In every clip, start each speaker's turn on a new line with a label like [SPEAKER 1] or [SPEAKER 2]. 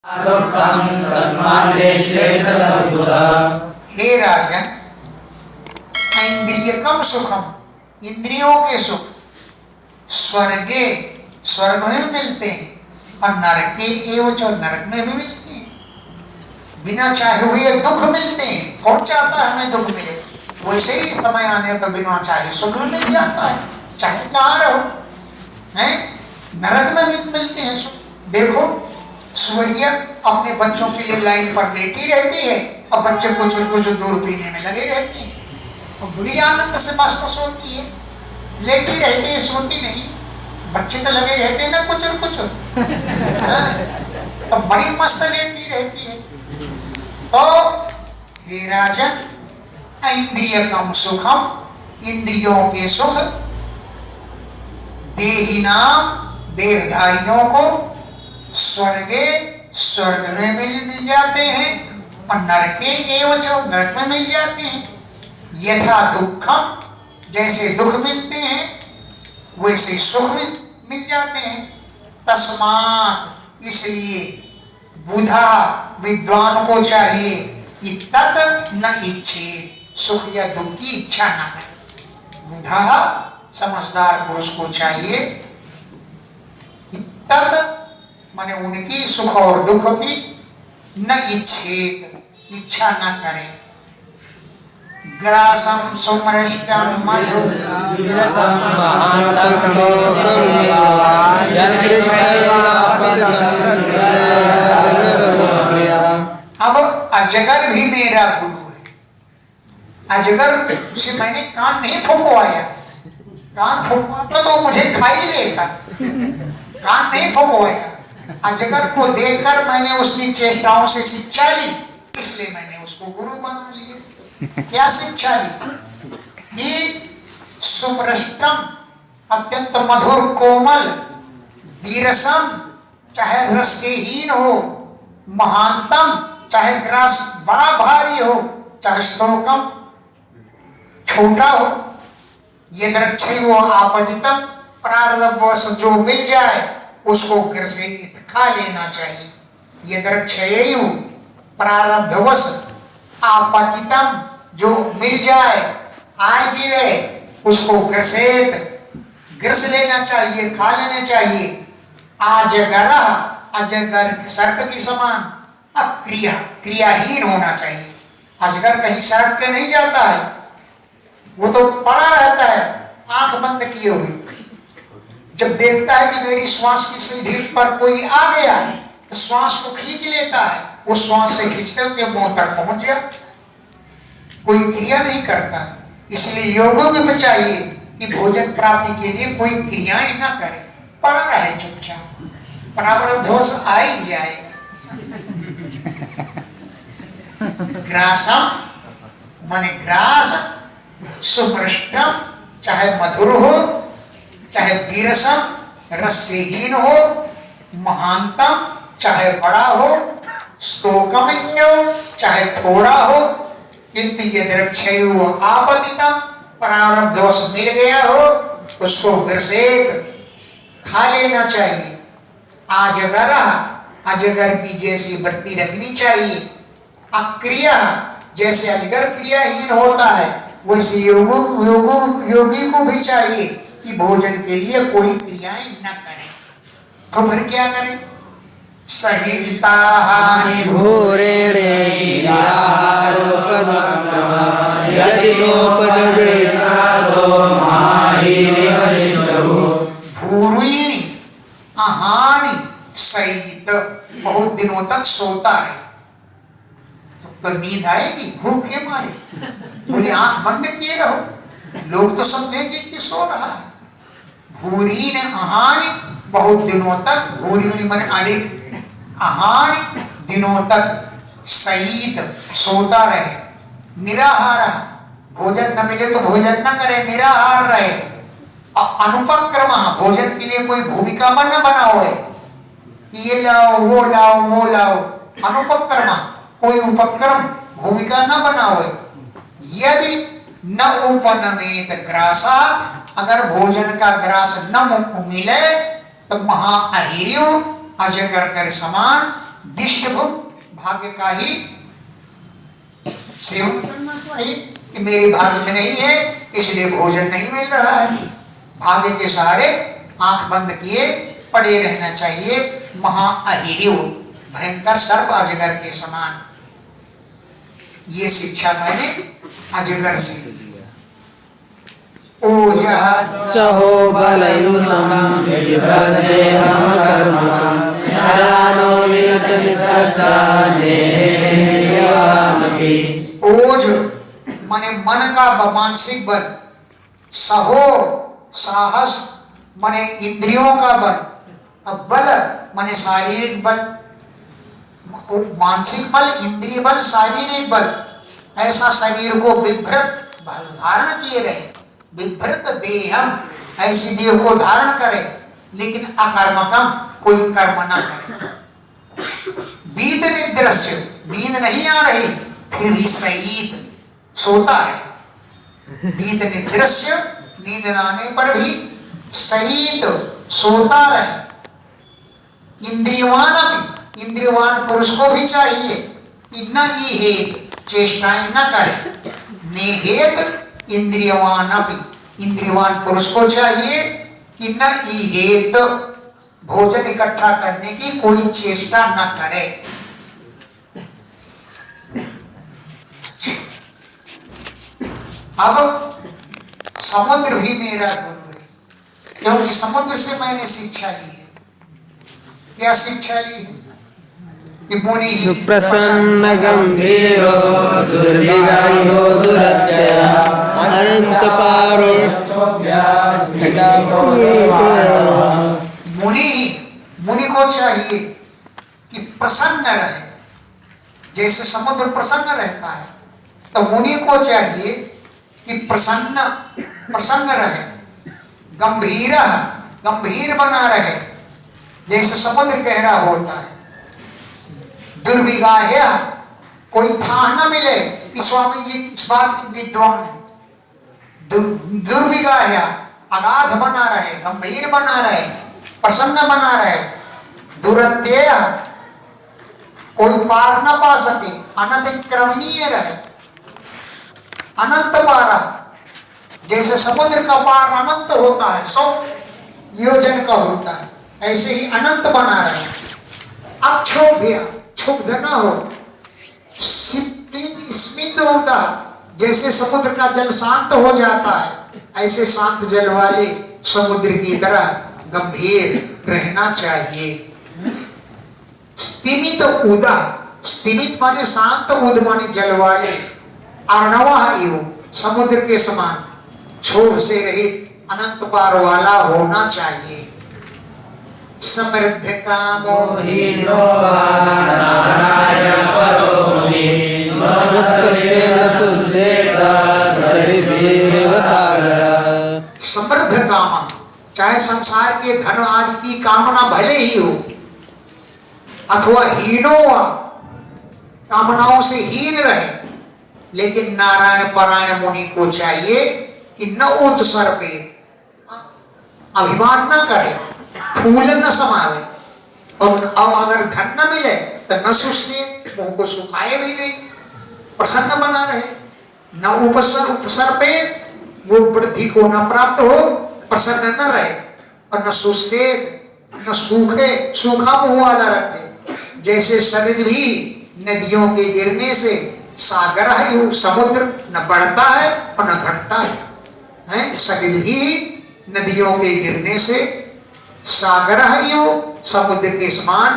[SPEAKER 1] हे राजन, इंद्रियकम सुखम, इंद्रियों के सुख स्वर्गे, स्वर्ग में मिलते हैं, और नरके एवं जो नरक में भी मिलते हैं। बिना चाहे हुए दुख मिलते हैं। कौन चाहता है हमें दुख मिले? वैसे ही समय आने पर बिना चाहे सुख मिल जाता है, चाहे कहाँ रहो। हैं, नरक में भी मिलते हैं सुख। देखो, सूर्य अपने बच्चों के लिए लाइन पर लेटी रहती है और बच्चे कुछ दूर पीने में लगे रहते हैं, और बड़ी आनंद से मस्त सोती है। लेटी रहती है, सोती नहीं। बच्चे तो लगे रहते हैं ना कुछ तो बड़ी मस्त लेटी रहती है। तो हे राजन, इंद्रियकम सुखम, इंद्रियों के सुख देहिनाम, देहधारियों को स्वर्गे, स्वर्ग में मिल जाते हैं, और नरके एवं जो नरक में मिल जाते हैं। यथा दुखम, जैसे दुख मिलते हैं वैसे सुख मिल जाते हैं। तस्मात्, इसलिए बुधा, विद्वान को चाहिए कि तत् न इच्छे, सुख या दुख की इच्छा न करे। बुधा, समझदार पुरुष को चाहिए कि तत् माने उनकी सुख और दुख की न इच्छेत, इच्छा न करे। ग्रासम सुमृष्टम मधु अब अजगर भी मेरा गुरु है। अजगर से मैंने कान नहीं फुकवाया। कान फुकवाता तो मुझे खा ही लेता। कान नहीं फुकवाया। अजगर को देखकर मैंने उसकी चेष्टाओं से शिक्षा ली, इसलिए मैंने उसको गुरु बना लिया। क्या शिक्षा ली? ये सुमृष्टम, अत्यंत मधुर कोमल, वीरसम, चाहे रस से हीन हो, महानतम, चाहे ग्रास बड़ा भारी हो, चाहे स्तोकम छोटा हो, यदृच्छयो आपतितम, प्रारब्धवश जो मिल जाए उसको ग्रसित खा लेना चाहिए। यदृच्छयो प्रारब्धवश आपतितम, जो मिल जाए, आए गिरे, उसको ग्रस लेना चाहिए, खा लेना चाहिए। अजगर, अजगर सर्प की समान अक्रिया, क्रियाहीन होना चाहिए। अजगर कहीं सड़क के नहीं जाता है, वो तो पड़ा रहता है आंख बंद किए हुए। जब देखता है कि मेरी श्वास की सीढ़ी पर कोई आ गया तो श्वास को खींच लेता है, वो श्वास से खींचते हुए मुंह तक पहुंच गया, कोई क्रिया नहीं करता। इसलिए योगों में चाहिए कि भोजन प्राप्ति के लिए कोई क्रियाएं ना करे, पड़ा रहे चुपचाप, प्रारब्धवश आ ही जाएगा। ग्रासम माने ग्रास, सुमृष्टम, चाहे मधुर हो, चाहे वीरसम, रस से हीन हो, महानतम, चाहे बड़ा हो, स्तोकम, चाहे थोड़ा हो, किंतु यदृच्छयो आपतितम, प्रारब्धवश मिल गया हो, उसको ग्रसेत खा लेना चाहिए। अजगर, अजगर की जैसी वृत्ति रखनी चाहिए। अक्रिया, जैसे अजगर क्रियाहीन होता है, वैसे योगी को भी चाहिए कि भोजन के लिए कोई क्रियाएं न करे। तो फिर क्या करें? सहिता हानि
[SPEAKER 2] भूरेणे निराहारोपनुक्रमः यदि नोपनवेत्रासो
[SPEAKER 1] भूरुइणी अहानि सहित, बहुत दिनों तक सोता रहे तो नींद आएगी भूख के मारे? बोले आंख बंद किए रहो, लोग तो समझेंगे कि सो रहा है। भूरी ने अहानि, बहुत दिनों तक, भूरी माने अधिक, अहानि दिनों तक, सईद सोता रहे, निराहार, भोजन न मिले तो भोजन न करे, निराहार रहे। अनुपक्रम, भोजन के लिए कोई भूमिका न बना हुए, ये लाओ वो लाओ वो लाओ, अनुपक्रम, कोई उपक्रम भूमिका न बना हुए। यदि न उपनमेत ग्रासा, अगर भोजन का ग्रास न मिले तो महाअहिर्यो, अजगर कर समान दिष्ट नीच भुक, भाग्य का ही सेवन करना चाहिए कि मेरे भाग्य में नहीं है इसलिए भोजन नहीं मिल रहा है। भाग्य के सहारे आंख बंद किए पड़े रहना चाहिए। महाअहिर्यो, भयंकर सर्प अजगर के समान। ये शिक्षा मैंने अजगर से ली।
[SPEAKER 2] चहो बलयुतम विभ्रदेहं कर्मकं शयानो वीतनित्रसाने देवामपि।
[SPEAKER 1] ओज माने मन का मानसिक बल, सहो साहस माने इंद्रियों का बल, अब बल माने शारीरिक बल, मानसिक बल, इंद्रिय बल, शारीरिक बल, ऐसा शरीर को विभ्रत धारण किए रहे। विभ्रत देहम, ऐसी देह को धारण करे लेकिन अकर्मकम, कोई कर्म ना करे। बीत निद्रस्य, नींद नहीं आ रही फिर भी शयीत, सोता है। बीत निद्रस्य, नींद न आने पर भी शयीत, सोता रहे। इंद्रियवान भी, इंद्रियवान पुरुष को भी चाहिए कि न इहेत, चेष्टाएं न करे। नेहेत इंद्रियवान भी, इंद्रियवान पुरुष को चाहिए कि न इहेत, भोजन इकट्ठा करने की कोई चेष्टा न करे। अब समुद्र भी मेरा गुरु है, क्योंकि समुद्र से मैंने शिक्षा ली है। क्या शिक्षा ली है? कि मुनि
[SPEAKER 2] प्रसन्न गंभीरो दुर्विगायो दुरत्यय अनंत पारो।
[SPEAKER 1] मुनि को चाहिए कि प्रसन्न रहे, जैसे समुद्र प्रसन्न रहता है तो मुनि को चाहिए कि प्रसन्न रहे। गंभीर, गंभीर बना रहे, जैसे समुद्र गहरा होता है। दुर्विगाह्य, कोई था न मिले कि स्वामी जी इस बात की विद्वान। दुर्विगाह्य, अगाध बना रहे, गंभीर बना रहे, प्रसन्न बना रहे। दुरत्यय, कोई पार न पा सके, अनतिक्रमणीय रहे। अनंत पारा, जैसे समुद्र का पार अनंत होता है, 100 योजन का होता है, ऐसे ही अनंत बना रहे। अक्षोभ्य, क्षुब्ध न हो। स्मित होता, जैसे समुद्र का जल शांत हो जाता है ऐसे शांत जल वाले समुद्र की तरह गंभीर रहना चाहिए। स्तिमित उदा, स्तिमित माने शांत, उद माने जल वाले। अर्णवः इव, समुद्र के समान क्षोभ से रहित अनंत पार वाला होना चाहिए। समृद्ध कामो हीनो नारायण परोमि
[SPEAKER 2] स्वस्पर्शेन शुद्धेत सरिद्धिरिव सागरः।
[SPEAKER 1] समृद्ध कामा, चाहे संसार के धन आदि की कामना भले ही हो, अथवा हीनो, कामनाओं से हीन रहे, लेकिन नारायण परायण मुनि को चाहिए कि न उच्च सर पे अभिमान न करे, फूल न समावे, और अगर धन न मिले तो न सुस्ते, मुंह को सुखाए भी नहीं, प्रसन्न बना रहे। न उपसर पे वो वृद्धि को न प्राप्त हो, प्रसन्न न रहे, और न सुस्ते, न सूखे, सूखा मुंह वाला रखे। जैसे शरीर भी नदियों के गिरने से सागर है, समुद्र न बढ़ता है और न घटता है। शरीर भी नदियों के गिरने से सागर है, समुद्र के समान,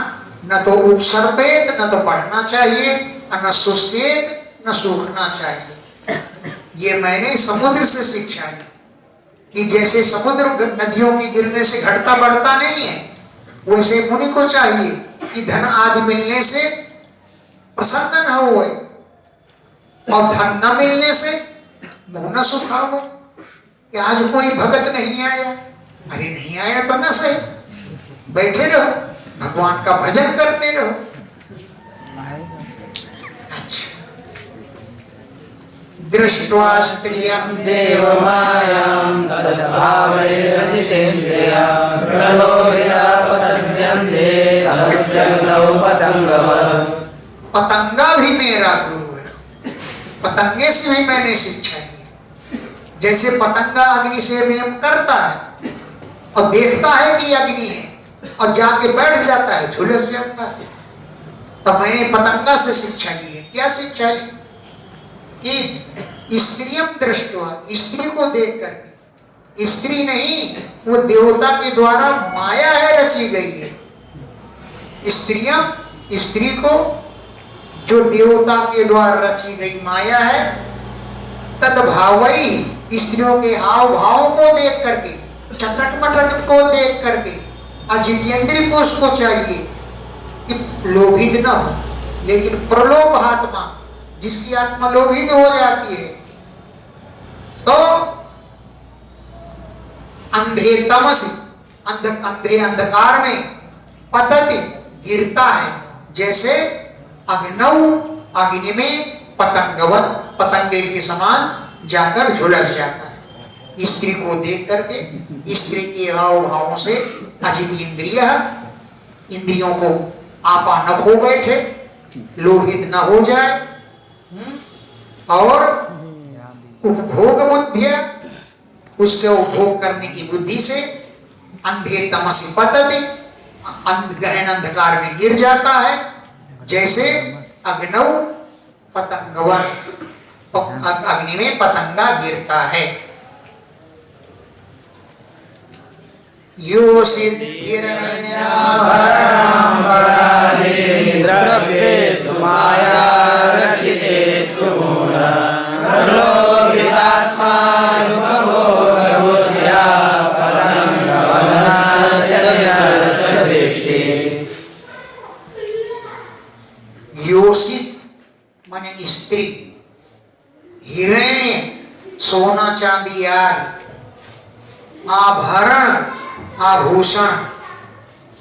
[SPEAKER 1] न तो उपसर्पेत, न तो बढ़ना चाहिए, और न सुस्तेत, न सूखना चाहिए। ये मैंने समुद्र से शिक्षा ली कि जैसे समुद्र नदियों के गिरने से घटता बढ़ता नहीं है, वैसे मुनि को चाहिए कि धन आदि मिलने से प्रसन्न न हो, और धन न मिलने से मुंह न सुखाओ कि आज कोई भगत नहीं आया। अरे नहीं आया तो न सही, बैठे रहो, भगवान का भजन करते रहो। अच्छा, दृष्ट्वा स्त्रियं
[SPEAKER 2] देवमायां तद्भावैर्जितेन्द्रिया प्रलोभिता पतन्यन्ते तमस्यग्नौ पतंगवत्।
[SPEAKER 1] पतंगा भी मेरा गुरु है, पतंगे से भी मैंने शिक्षा ली। जैसे पतंगा अग्नि से प्रेम करता है और देखता है कि अग्नि है और जाके बैठ जाता है, झुलस जाता है, तो मैंने पतंगा से शिक्षा ली है। क्या शिक्षा ली? कि स्त्रियम दृष्टवा, स्त्री को देख करके, स्त्री नहीं, वो देवता के द्वारा माया है, रची गई है। स्त्रियम, स्त्री को जो देवता के द्वारा रची गई माया है, तद्भावई, स्त्रियों के हाव भाव को देख करके, चटक मटक को देख करके, अजितेंद्रिय को उसको चाहिए कि लोभित न हो, लेकिन प्रलोभ आत्मा, जिसकी आत्मा लोभित हो जाती है तो अंधे तमस, अंधे अंधकार में पतति, गिरता है, जैसे अग्नौ, अग्नि में पतंगवत, पतंगे के समान जाकर झुलस जाता है। स्त्री को देख करके, स्त्री के हाव भावों से अजित इंद्रिय, इंद्रियों को आपा न खो बैठे, लोहित न हो जाए, और उपभोग बुद्धि, उसके उपभोग करने की बुद्धि से अंधे तमसी पतति, गहन अंधकार में गिर जाता है, जैसे अग्नौ पतंगवत, अग्नि में पतंगा गिरता है। यो सिद्धिरन्याभरणं
[SPEAKER 2] द्रव्येषु माया रचितेषु मूढः प्रलोभितात्मा उपभोगबुद्ध्या पतंगवन्नस्य दृष्टिः।
[SPEAKER 1] योषित माने स्त्री, हिरण्य, सोना चांदी आदि, आभरण, आभूषण,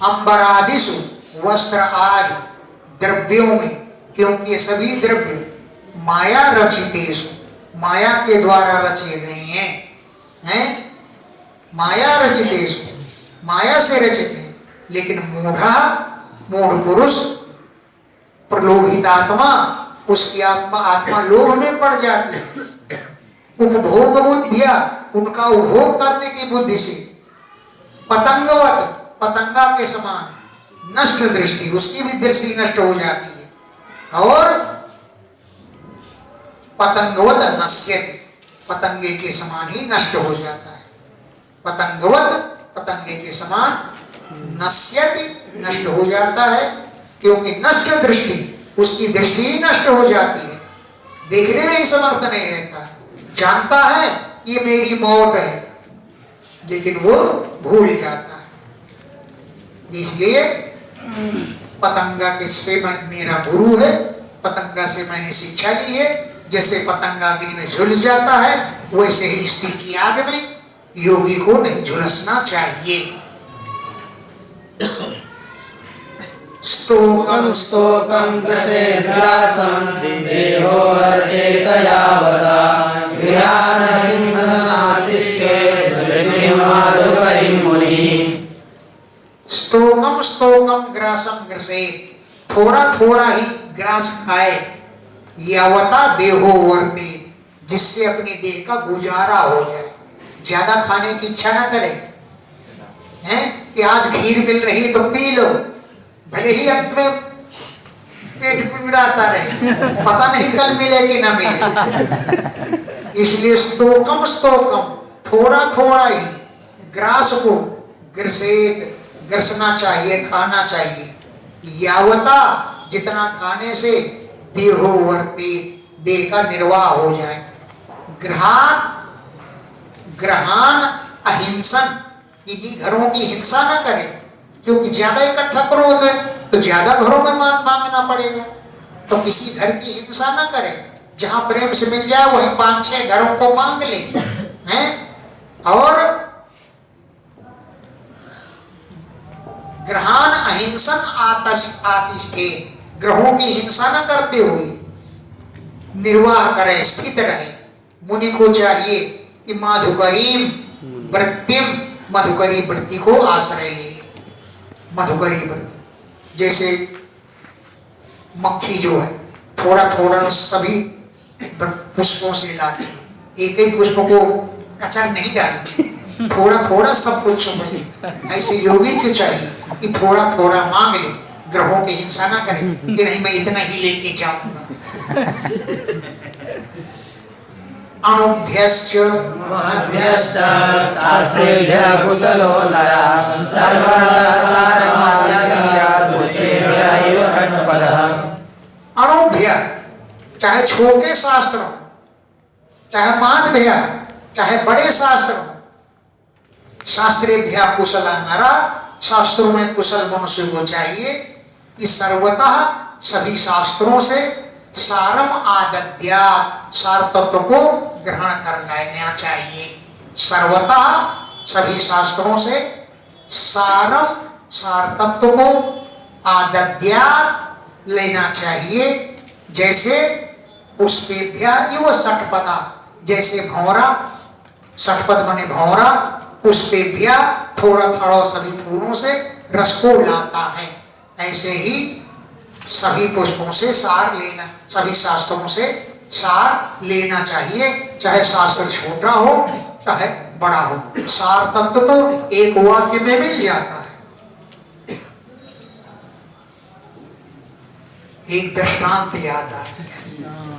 [SPEAKER 1] अंबरादिषु, वस्त्र आदि द्रव्यों में, क्योंकि ये सभी द्रव्य माया रचितेषु, माया के द्वारा रचे गए हैं, माया रचितेषु, माया से रचित हैं। लेकिन मूढ़ा, मूढ़ पुरुष, प्रलोभित आत्मा, उसकी आत्मा लोभ में पड़ जाती है। उपभोग बुद्धिया, उनका उपभोग करने की बुद्धि से पतंगवत, पतंगा के समान नष्ट दृष्टि, उसकी भी दृष्टि नष्ट हो जाती है। और पतंगवत नश्यति, पतंगे के समान ही नष्ट हो जाता है। पतंगवत, पतंगे के समान नश्यति, नष्ट हो जाता है, क्योंकि नष्ट दृष्टि, उसकी दृष्टि ही नष्ट हो जाती है, देखने में ही समर्थ नहीं रहता। जानता है ये मेरी मौत है, लेकिन वो भूल जाता है। इसलिए पतंगा के से मेरा गुरु है, पतंगा से मैंने शिक्षा ली है। जैसे पतंगा अग्नि में झुलस जाता है, वैसे ही स्त्री की आग में योगी को नहीं झुलसना चाहिए।
[SPEAKER 2] स्तोकं स्तोकं ग्रसेद्ग्रासं देहो वर्तेत यावता गृहानसिंहनातिष्ठेत् वृद्धिं माधुकरीं मुनिः।
[SPEAKER 1] स्तोकम स्तोकम ग्रासम ग्रसेत, थोड़ा थोड़ा ही ग्रास खाए, यावता देहो वर्ते, जिससे अपनी देह का गुजारा हो जाए। ज्यादा खाने की इच्छा ना करे, हैं कि आज खीर मिल रही तो पी लो, भले ही अंत में पेट पिड़ाता रहे, पता नहीं कल मिले कि ना मिले। इसलिए स्तोकम स्तोकम, थोड़ा थोड़ा ही ग्रास को ग्रसेत, ग्रसना चाहिए, खाना चाहिए। यावता, जितना खाने से देहो वर्ते, देह का निर्वाह हो जाए। ग्रहान, ग्रहान अहिंसन, इन्हीं घरों की हिंसा ना करें, क्योंकि ज्यादा इकट्ठा करोगे तो ज्यादा घरों में मांगना पड़ेगा। तो किसी घर की हिंसा ना करें, जहां प्रेम से मिल जाए वहीं 5-6 घरों को मांग ले, हैं। और ग्रहान अहिंसन आतिष्ठे, ग्रहों की हिंसा न करते हुए निर्वाह करे, स्थित रहे, मुनि को चाहिए कि माधुकरीम वृत्तिम, मधुकरी वृत्ति को आश्रय ले। मधुकरी वृत्ति जैसे मक्खी जो है थोड़ा थोड़ा सभी पुष्पों से लाती है, एक एक पुष्प को कचर नहीं डालती, थोड़ा थोड़ा सब कुछ चुमे। ऐसे योगी को चाहिए कि थोड़ा थोड़ा मांग ले, ग्रहों की हिंसा ना करे कि नहीं मैं इतना ही लेके जाऊंगा। अनुभ्यश्च
[SPEAKER 2] शास्त्रेभ्यः कुशलो नरः सर्वदा सारमार्गं पुष्पेभ्यः इव षट्पदः।
[SPEAKER 1] अनुभ्य चाहे छोटे शास्त्र हो, चाहे माध्य, चाहे बड़े शास्त्र हो, शास्त्रेभ्यः कुशला नरा, शास्त्रों में कुशल मनुष्य को चाहिए कि सर्वतः सभी शास्त्रों से सारम आदद्या, सार तत्व को ग्रहण कर लेना चाहिए। सर्वतः सभी शास्त्रों से सारम, सार तत्व को आदद्या लेना चाहिए। जैसे पुष्पेभ्यः इव षट्पदा, जैसे भौरा, षट्पद माने भौरा, पुष्पेभ्यः थोड़ा थोड़ा सभी फूलों से रस को लाता है, ऐसे ही सभी पुष्पों से सार लेना, सभी शास्त्रों से सार लेना चाहिए। चाहे शास्त्र छोटा हो चाहे बड़ा हो, सार तत्व तो एक वाक्य में मिल जाता है। एक दृष्टांत याद आ गया,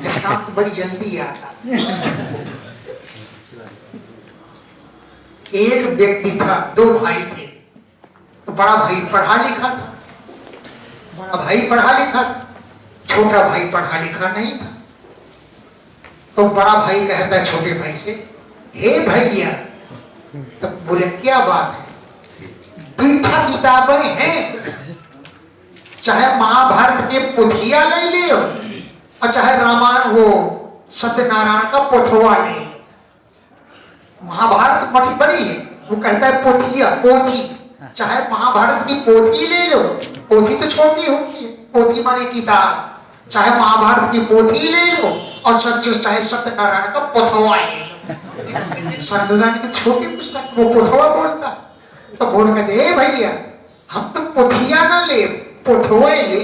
[SPEAKER 1] दृष्टांत बड़ी जल्दी याद आती है। एक व्यक्ति था, दो भाई थे। तो बड़ा भाई पढ़ा लिखा था, बड़ा भाई पढ़ा लिखा था, छोटा भाई पढ़ा लिखा नहीं था। तो बड़ा भाई कहता है छोटे भाई से, हे भैया, तो बोले क्या बात है, दूठा किताबें हैं, चाहे महाभारत के पोथिया ले लियो और चाहे रामायण वो सत्यनारायण का पोथवा ले लो। महाभारत बड़ी बड़ी है, वो कहता है पोथिया, पोथी, चाहे महाभारत की पोथी ले लो, पोथी तो छोटी होती है, पोथी माने किताब, चाहे महाभारत की पोथी ले लो और चाहे सत्यनारायण का पोथवा ले लो। सत्यनारायण की छोटी पुस्तक वो पोथवा बोलता, तो बोल के दे भैया हम तो पोथिया ना ले, पोथवा ले,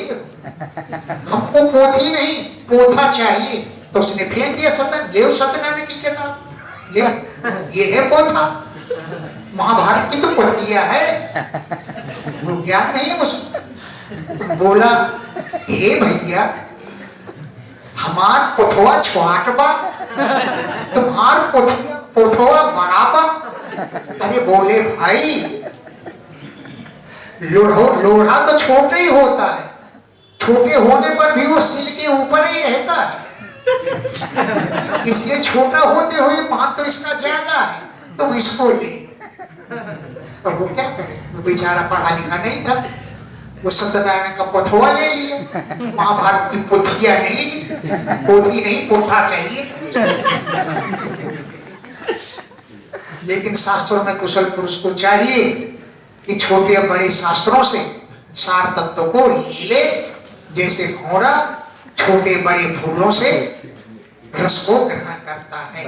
[SPEAKER 1] हमको पोथी नहीं पोथा चाहिए। तो उसने फेंक दिया सत्यनारायण की किताब, ले ये है पोथा, महाभारत की तो पोथिया है, वो ज्ञान नहीं है उसको। तो बोला हे भैया हमार पोथवा छोट बा, तुम्हार पोथवा बड़ा बा। अरे बोले भाई लोढ़ा तो छोटे ही होता है, छोटे होने पर भी वो सिल के ऊपर ही रहता है, इसलिए छोटा होते हुए बात तो इसका ज्यादा है, तुम इसको ले। तो वो क्या करे, वो बेचारा पढ़ा लिखा नहीं था, वो सत्यनारायण का पोथवा ले लिया, महाभारत की पोथिया नहीं ली, पोथी नहीं पोथा चाहिए। लेकिन शास्त्रों में कुशल पुरुष को चाहिए कि छोटे और बड़े शास्त्रों से सार तत्व को ले, जैसे भौरा छोटे बड़े फूलों से रस को ग्रहण करता है।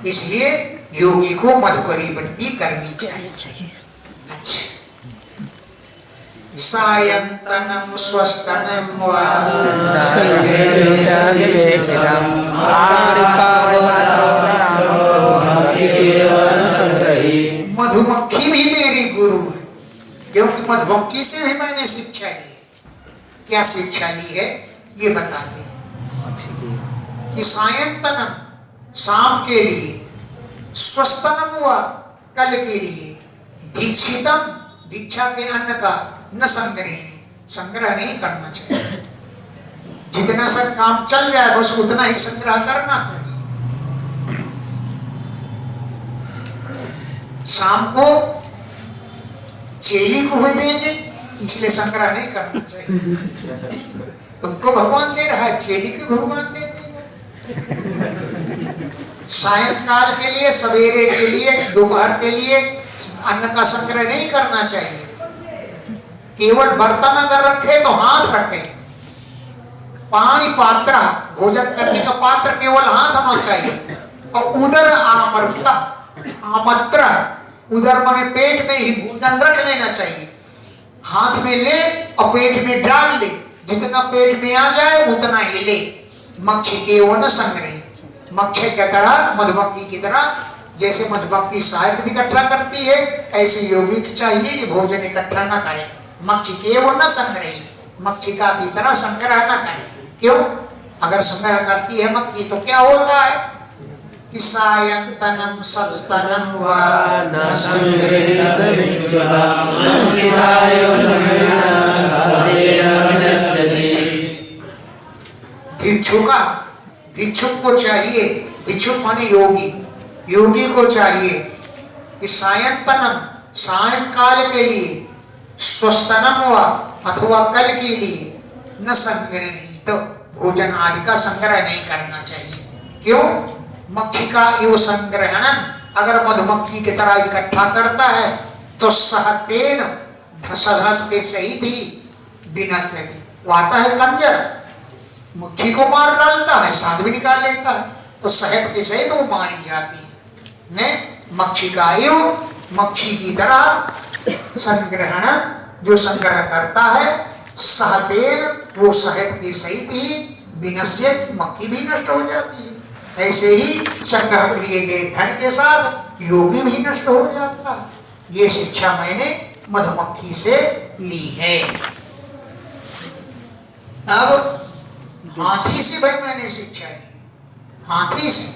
[SPEAKER 1] इसलिए योगी को मधुकरी वृत्ति करनी चाहिए। अच्छा, सायंतनम स्वस्तनम वा मधुमक्खी भी मेरी गुरु है, क्योंकि मधुमक्खी से भी मैंने शिक्षा ली है। क्या शिक्षा ली है ये बताते हैं कि सायंतनम शाम के लिए, स्वस्तनम हुआ कल के लिए, भिक्षितम भिक्षा के अन्न का न संग्रह नहीं करना चाहिए। जितना सब काम चल जाए बस उतना ही संग्रह करना चाहिए। शाम को चेली को भी देंगे इसलिए संग्रह नहीं करना चाहिए। तुमको भगवान दे रहा है, चेली को भगवान दे देगा। सायंकाल के लिए, सवेरे के लिए, दोपहर के लिए अन्न का संग्रह नहीं करना चाहिए। केवल बर्तन अगर रखे तो हाथ रखे, पानी पात्र, भोजन करने का पात्र केवल हाथ होना चाहिए। और उदर आमर्त, आमत्र, उदर माने पेट में ही भोजन रख लेना चाहिए। हाथ में ले और पेट में डाल ले, जितना पेट में आ जाए उतना ही ले। मक्षी के वो न संग्रही, मक्षी की तरह, मधुमक्खी की तरह, जैसे मधुमक्खी शहद इकट्ठा करती है, ऐसे योगी की चाहिए कि भोजन इकट्ठा न करे। मक्षी के वो न संग्रही, मक्षी का की तरह संग्रह न करे। क्यों? अगर संग्रह करती है मक्खी तो क्या होता है कि सायंतनम सस्तनम वा न संग्रहीत विच्युता चिरायो भिक्षुक को चाहिए, भिक्षुक माने योगी, योगी को चाहिए कि सायंतनम, सायंकाल के लिए, स्वस्तनम वा अथवा कल के लिए, न संग्रहित, भोजन आदि का संग्रह नहीं करना चाहिए। क्यों? मक्खी का यो संग्रहण अगर मधुमक्खी की तरह इकट्ठा करता है तो सहतेन, धस के सहित ही बिनत लगी, वो आता है कंजर, मक्खी को मार डालता है, साथ भी निकाल लेता है, तो शहद के सहित वो मारी जाती है। ने मक्खी का यो, मक्खी की तरह संग्रहण, जो संग्रह करता है, सहतेन, वो शहद के सहित ही विनश्यत, मक्खी भी नष्ट हो जाती है। ऐसे ही संग्रह किए गए धन के साथ योगी भी नष्ट हो जाता है। ये शिक्षा मैंने मधुमक्खी से ली है। अब हाथी से भाई मैंने शिक्षा ली, हाथी से,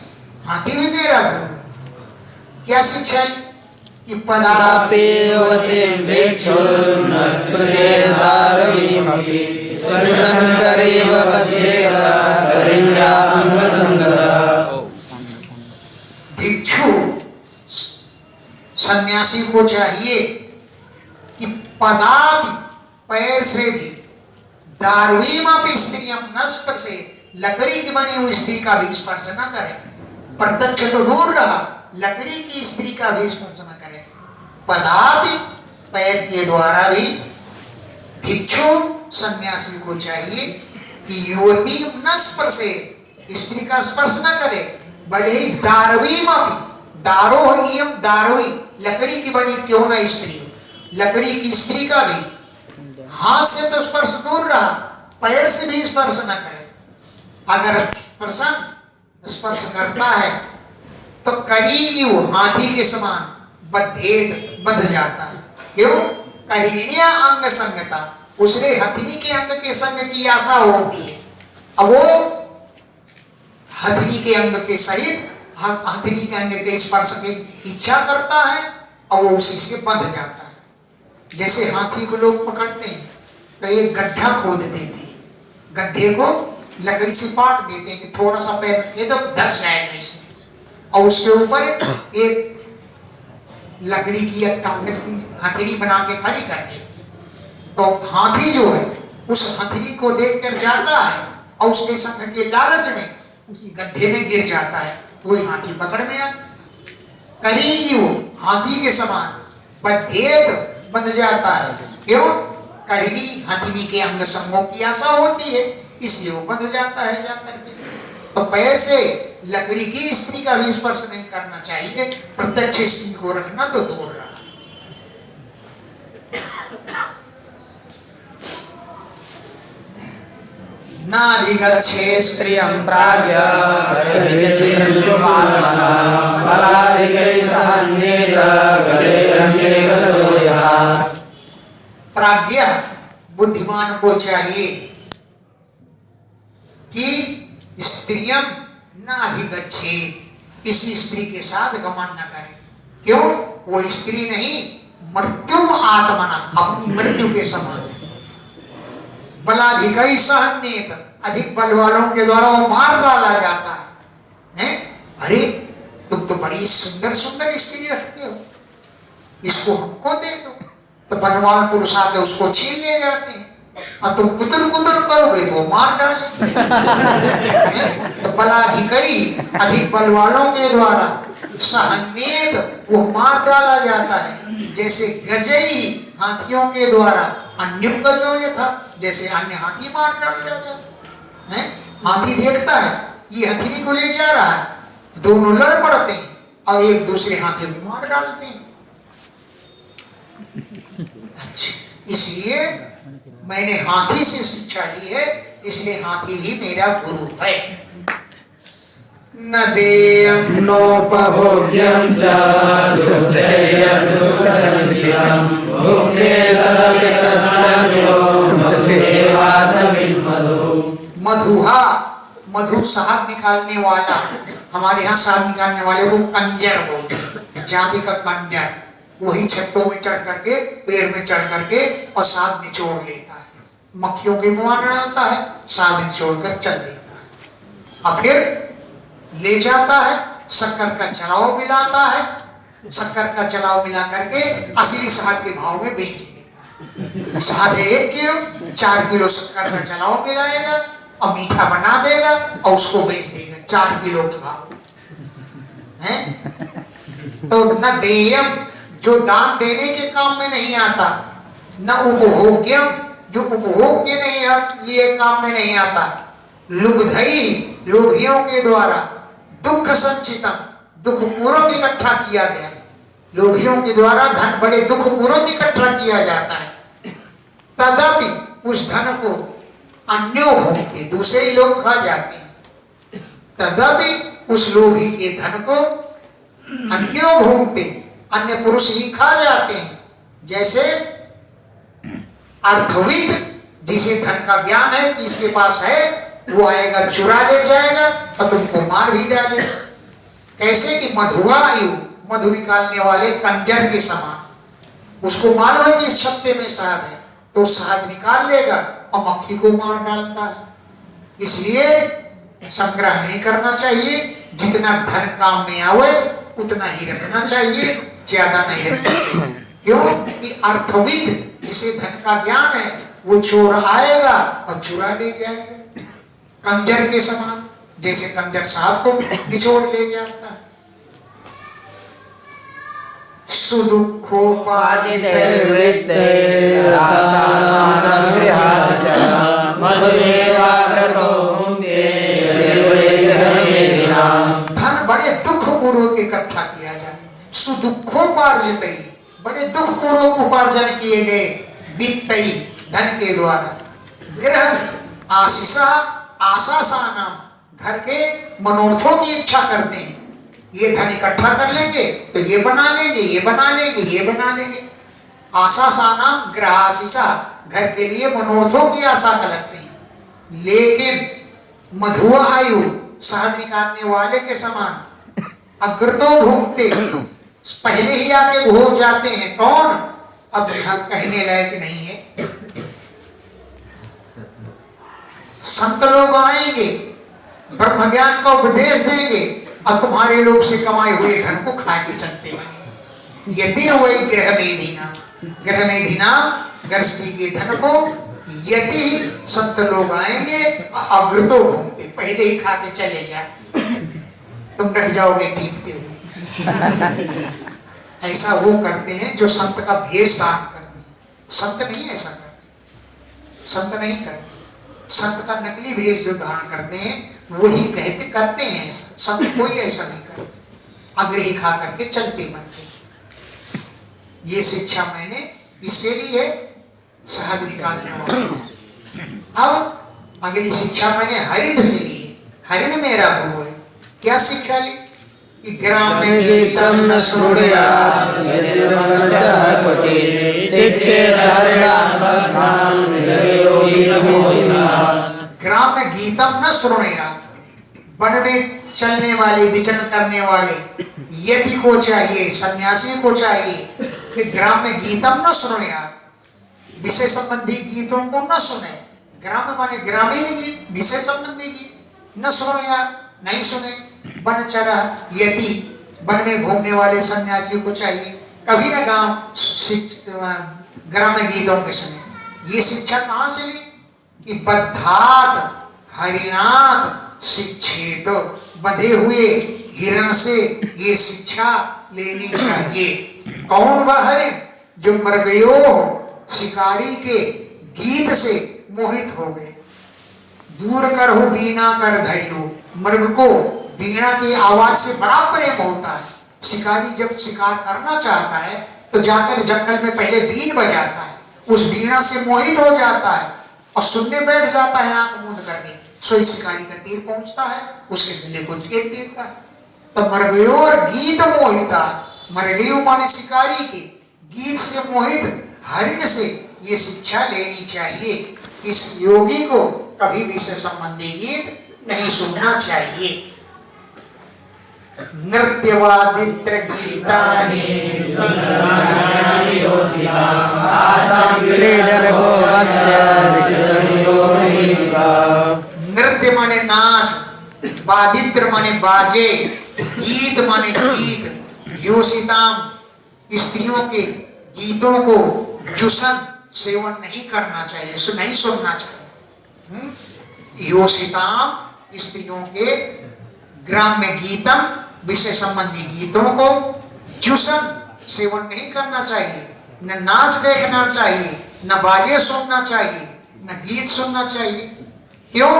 [SPEAKER 1] हाथी भी मेरा गुरु है। क्या शिक्षा ली कि
[SPEAKER 2] पदापेवते भिक्षुर्नस्पृशेदारवीमपि स्वशङ्करेव पद्येत करिण्या अंगसंगः।
[SPEAKER 1] भिक्षु सन्यासी को चाहिए कि पदापि, पैर से भी, दार्वीमपि स्त्रियं न स्पर्शे, लकड़ी की बनी हुई स्त्री का भी स्पर्श न करे। प्रत्यक्ष तो दूर रहा, लकड़ी की स्त्री का भी स्पर्श न करे। पदापि, पैर के द्वारा भी भिक्षु सन्यासी को चाहिए कि युवती न स्पर्शे, स्त्री का स्पर्श न करे। भले ही दारवीमपि, दारोह्यम दारवी, लकड़ी की बनी क्यों न स्त्री, लकड़ी की स्त्री का भी हाथ से तो स्पर्श दूर रहा, पैर से भी स्पर्श न करे। अगर प्रसन्न स्पर्श करता है तो करी वो हाथी के समान बद्धेद, बंध जाता है। क्यों? करिण्या अंग संगता, उसने हथनी के अंग के संग की आशा होती है। अब वो हथनी के अंग के सहित, हथनी के अंग के स्पर्श की इच्छा करता है और वो उसी से बंध जाता है। जैसे हाथी को लोग पकड़ते हैं तो एक गड्ढा खोद देते हैं, गड्ढे को लकड़ी से पाट देते हैं कि थोड़ा सा पैर रखे तो धस जाएगा इसमें, और उसके ऊपर एक लकड़ी की हथेली बना के खड़ी कर देते हैं। तो हाथी जो है उस हथेली को देखकर जाता है और उसके संग के लालच में उसी गड्ढे में गिर जाता है, वही हाथी पकड़ में आता है। करी वो हाथी के समान बद्धेद बन जाता है। क्यों? करिणी, हथनी के अंग संगों की आशा होती है, इसलिए वो बंध जाता है जाकर के। तो पैर से लकड़ी की स्त्री का भी स्पर्श नहीं करना चाहिए, प्रत्यक्ष स्त्री को रखना तो दूर रहा। नाधिगच्छे
[SPEAKER 2] स्त्रियं प्राज्ञ परिचित्रमात्मना बलादिकै सहन्येत गलेरन्येकरो यः।
[SPEAKER 1] प्राज्ञ बुद्धिमान को चाहिए कि स्त्रियं न अधिगच्छे, किसी स्त्री के साथ गमन न करे। क्यों? वो स्त्री नहीं, मृत्युम आत्मना, अपनी मृत्यु के समान। बलाधिकई सहन्येत, अधिक बल वालों के द्वारा वो मार डाला जाता है। अरे तुम तो बड़ी सुंदर सुंदर स्त्री रखते हो, इसको हमको दे दो, तो बलवान पुरुष आके उसको छीन ले जाते हैं, और तुम कुतर कुतर करोगे वो मार डाले। तो बलाधिकई, अधिक बल वालों के द्वारा, सहन्येत, वो मार डाला जाता है। जैसे गजई, हाथियों के द्वारा, अन्य गजो ये था, जैसे अन्य हाथी मार डाल जाता है। हाथी देखता है ये हथनी को ले जा रहा है, दोनों लड़ पड़ते हैं और एक दूसरे हाथी को मार डालते हैं। अच्छा, इसलिए मैंने हाथी से शिक्षा ली है, इसलिए हाथी भी मेरा गुरु है। न देयं
[SPEAKER 2] नोपभोग्यं च दुर्धेयं दुर्गतिं भुक्ते तदपि तच्चन्यो मधुमेवाधमिन्मधु।
[SPEAKER 1] मधुहा, मधु शहद निकालने वाला, हमारे यहाँ शहद निकालने वाले को कंजर बोलते हैं, जाति का कंजर। वही छत्तों में चढ़ करके, पेड़ में चढ़ करके और शहद निचोड़ लेता है, मक्खियों के मुंह डालता है, शहद निचोड़ कर चल देता है और फिर ले जाता है, शक्कर का चलाव मिलाता है, शक्कर का चलाव मिला करके असली शहद के भाव में बेच देता है। शहद 1 किलो, 4 किलो शक्कर का चलाव मिलाएगा और मीठा बना देगा और उसको बेच देगा 4 किलो के भाव है। तो न देयम, जो दान देने के काम में नहीं आता, न उपभोग्यम, जो उपभोग के नहीं लिए काम में नहीं आता, लुब्धई, लोभियों के द्वारा, दुख संचितम, दुख पूर्वक इकट्ठा किया गया, लोभियों के द्वारा धन बड़े दुख पूर्वक इकट्ठा किया जाता है। तदापि उस धन को अन्यों भोगते, दूसरे लोग खा जाते हैं। तदापि उस लोभी के धन को अन्यों भोगते, अन्य पुरुष ही खा जाते हैं। जैसे अर्थविद, जिसे धन का ज्ञान है कि इसके पास है, वो आएगा चुरा ले जाएगा और तुमको मार भी डालेगा। कैसे कि मधुआ आयु, मधु निकालने वाले कंजर के समान, उसको मालूम है कि इस छत्ते में शहद है, तो शहद निकाल लेगा और मक्खी को मार डालता है। इसलिए संग्रह नहीं करना चाहिए, जितना धन काम में आवे उतना ही रखना चाहिए, ज्यादा नहीं रखना चाहिए। क्यों कि अर्थविद, जिसे धन का ज्ञान है, वो चोर आएगा और चुरा ले जाएगा, कंजर के समान, जैसे कंजर शहद को निचोड़ ले जाता है। धन बड़े दुख पूर्वक इकट्ठा किया जाए, सुदुखोपार्जित, बड़े दुख पूर्वक उपार्जन किए गए, वित्तई, धन के द्वारा। गृह आशीषा, आशा साना, घर के मनोरथों की इच्छा करते हैं, ये धन इकट्ठा कर लेंगे तो ये बना लेंगे, ये बना लेंगे, ये बना लेंगे। आशा साना गृह आशीषा, घर के लिए मनोरथों की आशा करते हैं। लेकिन मधुआ आयु, शहद निकालने वाले के समान, अग्रतो ढूंढते, पहले ही आके घोर जाते हैं। कौन? अब कहने लायक नहीं है। संत लोग आएंगे, ब्रह्म ज्ञान का उपदेश देंगे और तुम्हारे लोग से कमाए हुए धन को खा के चलते बने। यदि वही गृह मेधिना, गृह मेधिना गृहस्थी के धन को यदि संत लोग आएंगे अग्रतो घूमते, पहले ही खा के चले जाए, तुम रह जाओगे टीपते हुए। ऐसा वो करते हैं जो संत का भेष दान करते हैं। संत नहीं ऐसा करते, संत नहीं करते। संत का नकली भेष जो धारण करते हैं वही करते हैं। संत कोई ऐसा नहीं करते, अग्रही खा करके चलते बनते। ये शिक्षा मैंने इससे ली है, शहद निकालने वाला। अब अगली शिक्षा मैंने हरिण से ली है। हरिण मेरा गुरु है। क्या शिक्षा ली? कि ग्राम में
[SPEAKER 2] गीतम न श्रुणुयात् यदिर्वनचरः क्वचित् शिक्षेत हरिणां बद्धान् योगिर्मोहिनाः।
[SPEAKER 1] ग्राम में गीतम न श्रुणुयात्, वन में चलने वाले, विचरण करने वाले यदि को चाहिए, सन्यासी को चाहिए कि ग्राम में गीतम न श्रुणुयात्, विषय संबंधी गीतों को न सुने। ग्राम माने ग्रामीण गीत, विषय संबंधी गीत न श्रुणुयात्, नहीं सुने। वनचर यदि, वन में घूमने वाले सन्यासी को चाहिए कभी न ग्राम गीतों के सुने। ये शिक्षा कहाँ से ली? कि बद्धात हरिणात शिक्षेत, बंधे हुए हिरण से ये शिक्षा लेनी चाहिए। कौन वह हरिण? जो मृगयो, शिकारी के गीत से मोहित हो गए। दूर कर हो बीना कर धरियो, मृग को वीणा की आवाज से बड़ा प्रेम होता है। शिकारी जब शिकार करना चाहता है तो जाकर जंगल में पहले बीन बजाता है, उस वीणा से मोहित हो जाता है और सुनने बैठ जाता है आंख मूंद करके। सोई शिकारी का तीर पहुंचता है, उसके गले को छेद देता है। तो मर गयो और गीत मोहिता, मर गयो माने शिकारी के गीत से मोहित हरिण से ये शिक्षा लेनी चाहिए, इस योगी को कभी भी से संबंधी गीत नहीं सुनना चाहिए। नृत्यवादित्र गीतानि
[SPEAKER 2] क्रीडनको वस्य ऋषिसंगो मनीषिका।
[SPEAKER 1] नृत्य माने नाच, वादित्र माने बाजे, गीत माने गीत। योषिताम स्त्रियों के गीतों को जुसन सेवन नहीं करना चाहिए, नहीं सुनना चाहिए। योषिताम स्त्रियों के ग्राम्य गीतम विषय संबंधी गीतों को जुसन सेवन नहीं करना चाहिए। न नाच देखना चाहिए, न बाजे सुनना चाहिए, न गीत सुनना चाहिए। क्यों?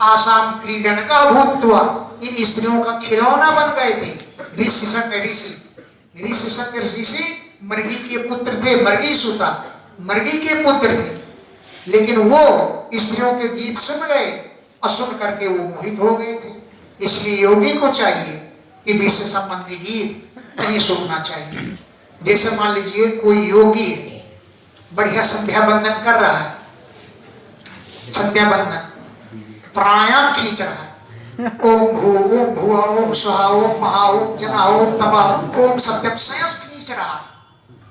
[SPEAKER 1] आसाम क्रीडन का भूतवा, इन स्त्रियों का खिलौना बन गए थे। ऋषि संग ऋषि मर्गी के पुत्र थे, मर्गी सुता मर्गी के पुत्र थे, लेकिन वो स्त्रियों के गीत सुन गए और सुन करके वो मोहित हो गए थे। इसलिए योगी को चाहिए कि विषय संबंधी गीत नहीं सुनना चाहिए। जैसे मान लीजिए कोई योगी है, बढ़िया संध्या बंदन कर रहा है, संध्या बंदन प्राणायाम खींच रहा है, ओम भू ओम भुआ ओम स्वाहा ओम महा ओम जना ओम तपा ओम सत्यम संयस खींच रहा है,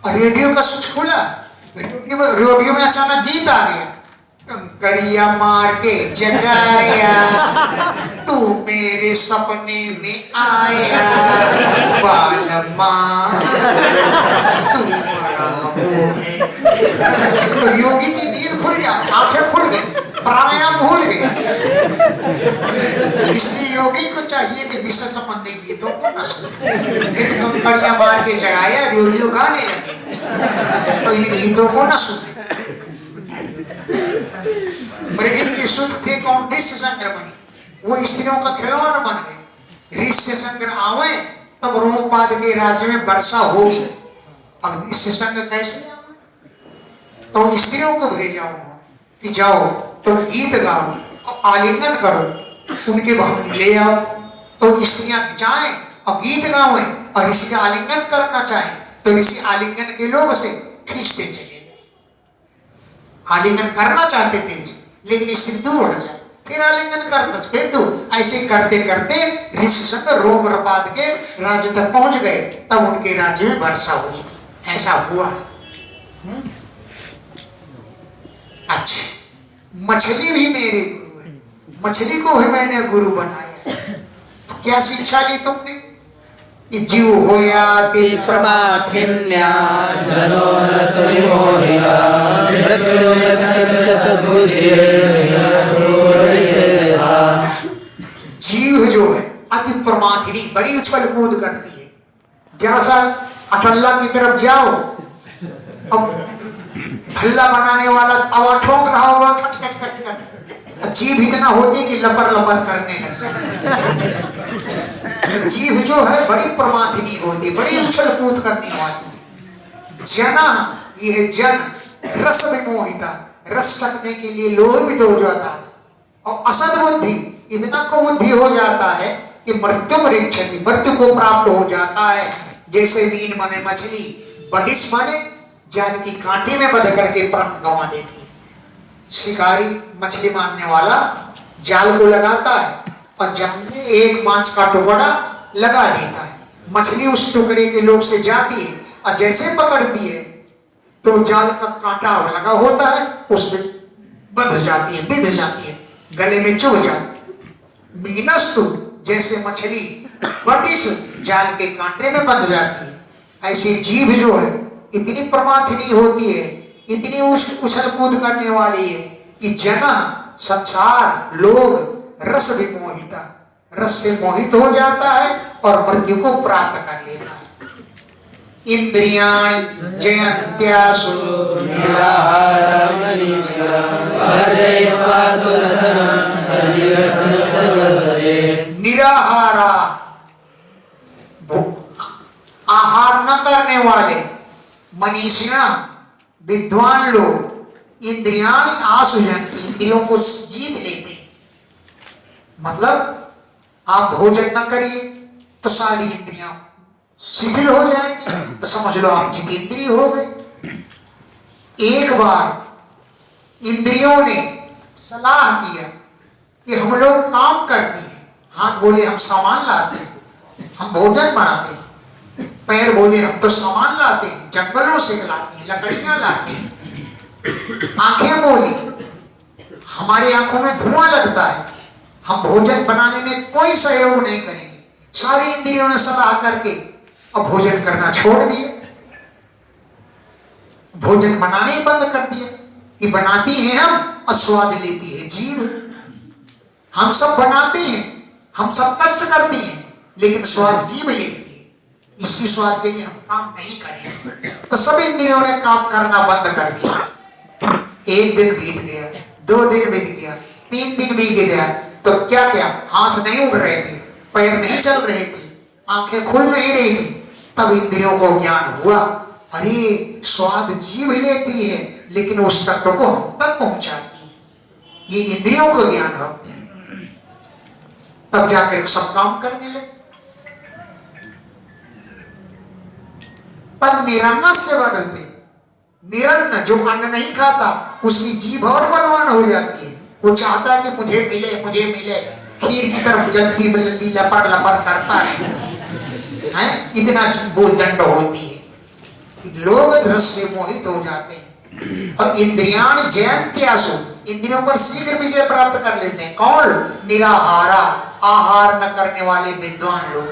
[SPEAKER 1] और रेडियो का स्विच खुला, रेडियो में अचानक गीत आ गया, कंकड़िया मार के जगाया, तू मेरे सपने में आया, बालमा तू बड़ा वो है। तो योगी की नींद खुल गया, आंखें खुल गई, प्राणायाम भूल गया। इसलिए योगी को चाहिए कि विषय संबंधी गीतों को न सुने। एक कंकड़िया मार के जगाया, रेडियो गाने लगे, तो इन गीतों को न सुने। मृगिन के सुख थे कौन? ऋष्य संग्र बने, वो स्त्रियों का खिलौना बन गए। ऋष्य संग्र आवे तब रोमपाद के राज्य में वर्षा होगी। अब ऋष्य संग कैसे आवे? तो स्त्रियों को भेजा उन्होंने कि जाओ तुम गीत गाओ और आलिंगन करो, उनके भाव ले आओ। तो स्त्रियां जाएं और गीत गावें और ऋषि का आलिंगन करना चाहें तो ऋषि आलिंगन के लोग से खींचते चले गए। आलिंगन करना चाहते थे लेकिन स्त्री दूर हट जाए, फिर आलिंगन करना, फिर दूर, ऐसे करते करते ऋषि संग रोमपाद के राज्य तक पहुंच गए। तब उनके राज्य में वर्षा हुई। ऐसा हुआ। अच्छा, मछली भी मेरे गुरु है, मछली को भी मैंने गुरु बनाया। तो क्या शिक्षा ली तुमने? कि जीव होया तिल
[SPEAKER 2] प्रमाथिन्या जनो रस विमोहिता मृत्यु मृत्युंच सद्बुद्धिर्
[SPEAKER 1] जीव जो है अति प्रमाथिनी, बड़ी उछल कूद करती है। जरा सा अटल्ला की तरफ जाओ, अब भल्ला बनाने वाला आवा ठोक रहा होगा, खट खट खट खट, जीभ इतना होती कि लपर लपर करने लगती। जीभ जो है बड़ी प्रमाथिनी होती, बड़ी उछल कूद करने वाली। जना, ये जन रस विमोहिता, रस चखने के लिए लोभित हो जाता है। और असद बुद्धि, इतना को बुद्धि हो जाता है कि मृत्यु मृक्षति, मृत्यु को प्राप्त हो जाता है। जैसे मीन माने मछली, बडिस माने जाल की कांटे में बंध करके प्राण गंवा देती है। शिकारी मछली मारने वाला जाल को लगाता है और जाल में एक मांस का टुकड़ा लगा देता है। मछली उस टुकड़े के लोभ से जाती है और जैसे पकड़ती है तो जाल का कांटा लगा होता है, उसमें बंध जाती है, बिंध जाती है, गले में चुभ जाती है। मीनस्तु, जैसे मछली बटिस जाल के कांटे में बंध जाती है, ऐसी जीभ जो है इतनी प्रमाथिनी होती है, इतनी उछल कूद करने वाली है कि जना, संसार, लोग रस विमोहिता, रस से मोहित हो जाता है और मृत्यु को प्राप्त कर लेता है। इंद्रियाणि जयन्त्यासु निराहारं मनीषिणं वर्जयित्वा दुरसनं
[SPEAKER 2] रसनस्य वर्धते।
[SPEAKER 1] निराहारा, आहार न करने वाले मनीषिणा विद्वान लोग इंद्रियाणि आसुजन्ति, इंद्रियों को जीत लेते हैं। मतलब आप भोजन न करिए तो सारी इंद्रियां शिथिल हो जाएंगी, तो समझ लो आप जितेंद्रिय हो गए। एक बार इंद्रियों ने सलाह दिया कि हम लोग काम करते हैं, हाथ बोले हम सामान लाते हैं, हम भोजन बनाते हैं, पैर बोले हम तो सामान लाते हैं, जंगलों से लाते हैं, लकड़ियां लाते हैं, आंखें बोली हमारी आंखों में धुआं लगता है, हम भोजन बनाने में कोई सहयोग नहीं करेंगे। सारी इंद्रियों ने सलाह करके अब भोजन करना छोड़ दिया, भोजन बनाने ही बंद कर दिया। कि बनाती है हम और स्वाद लेती है जीव। हम सब बनाते हैं, हम सब कष्ट करते हैं, लेकिन स्वाद जीव लेती है। इसकी स्वाद के लिए हम काम नहीं करेंगे, तो सब इंद्रियों ने काम करना बंद कर दिया। एक दिन बीत गया, 2 दिन बीत गया, 3 दिन बीत गया, तो क्या क्या हाथ नहीं उड़ रहे थे, पैर नहीं चल रहे थे, आंखें खुल नहीं रही थी। तब इंद्रियों को ज्ञान हुआ, अरे स्वाद जीव लेती है लेकिन उस तत्व को हम तक पहुंचाती है। ये इंद्रियों को ज्ञान हो, तब जाकर सब काम करने लगे। पर निरन्न से बदलते, निरन्न जो अन्न नहीं खाता उसकी जीभ और बलवान हो जाती है। वो चाहता है कि मुझे मिले, मुझे मिले, खीर की तरफ जल्दी जल्दी लपर लपर करता है, इतना वो दंड होती है। लोग रस से मोहित हो जाते हैं और इंद्रियाण जयंत्यासु, इंद्रियों पर शीघ्र विजय प्राप्त कर लेते हैं। कौन? निराहारा, आहार न करने वाले विद्वान लोग।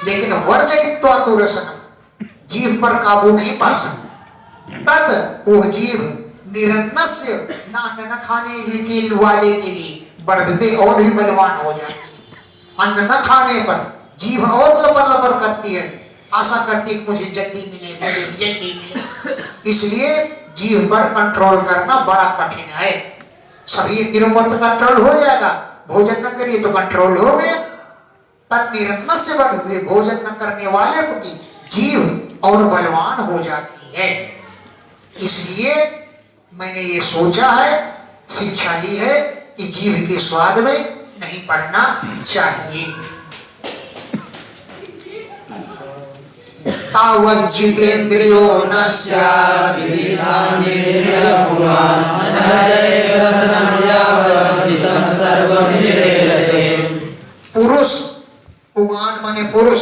[SPEAKER 1] लेकिन वर्जयित्वा तु रसनम, जीभ पर काबू नहीं पा सकते। तद वो जीभ निरन्नस्य, अन्न न खाने वाले के लिए बढ़ते और भी बलवान हो जाती है। अन्न न खाने पर जीभ और लपर लपर करती है, आशा करती है मुझे जल्दी मिले, मुझे जल्दी मिले। इसलिए जीभ पर कंट्रोल करना बड़ा कठिन है। सभी इंद्रियों पर तो कंट्रोल हो जाएगा, भोजन न करिए तो कंट्रोल हो गया। तद निरन्नस्य बढ़ते, भोजन न करने वाले की जीभ और बलवान हो जाती है। इसलिए मैंने ये सोचा है, शिक्षा ली है कि जीभ के स्वाद में नहीं पड़ना चाहिए। तावत् जितेन्द्रियो न स्यात्
[SPEAKER 2] विहितानिन्द्रियपुमान् न जयेत् रसनं यावत् जितं सर्वं जितेरसे।
[SPEAKER 1] पुरुष, पुमान माने पुरुष,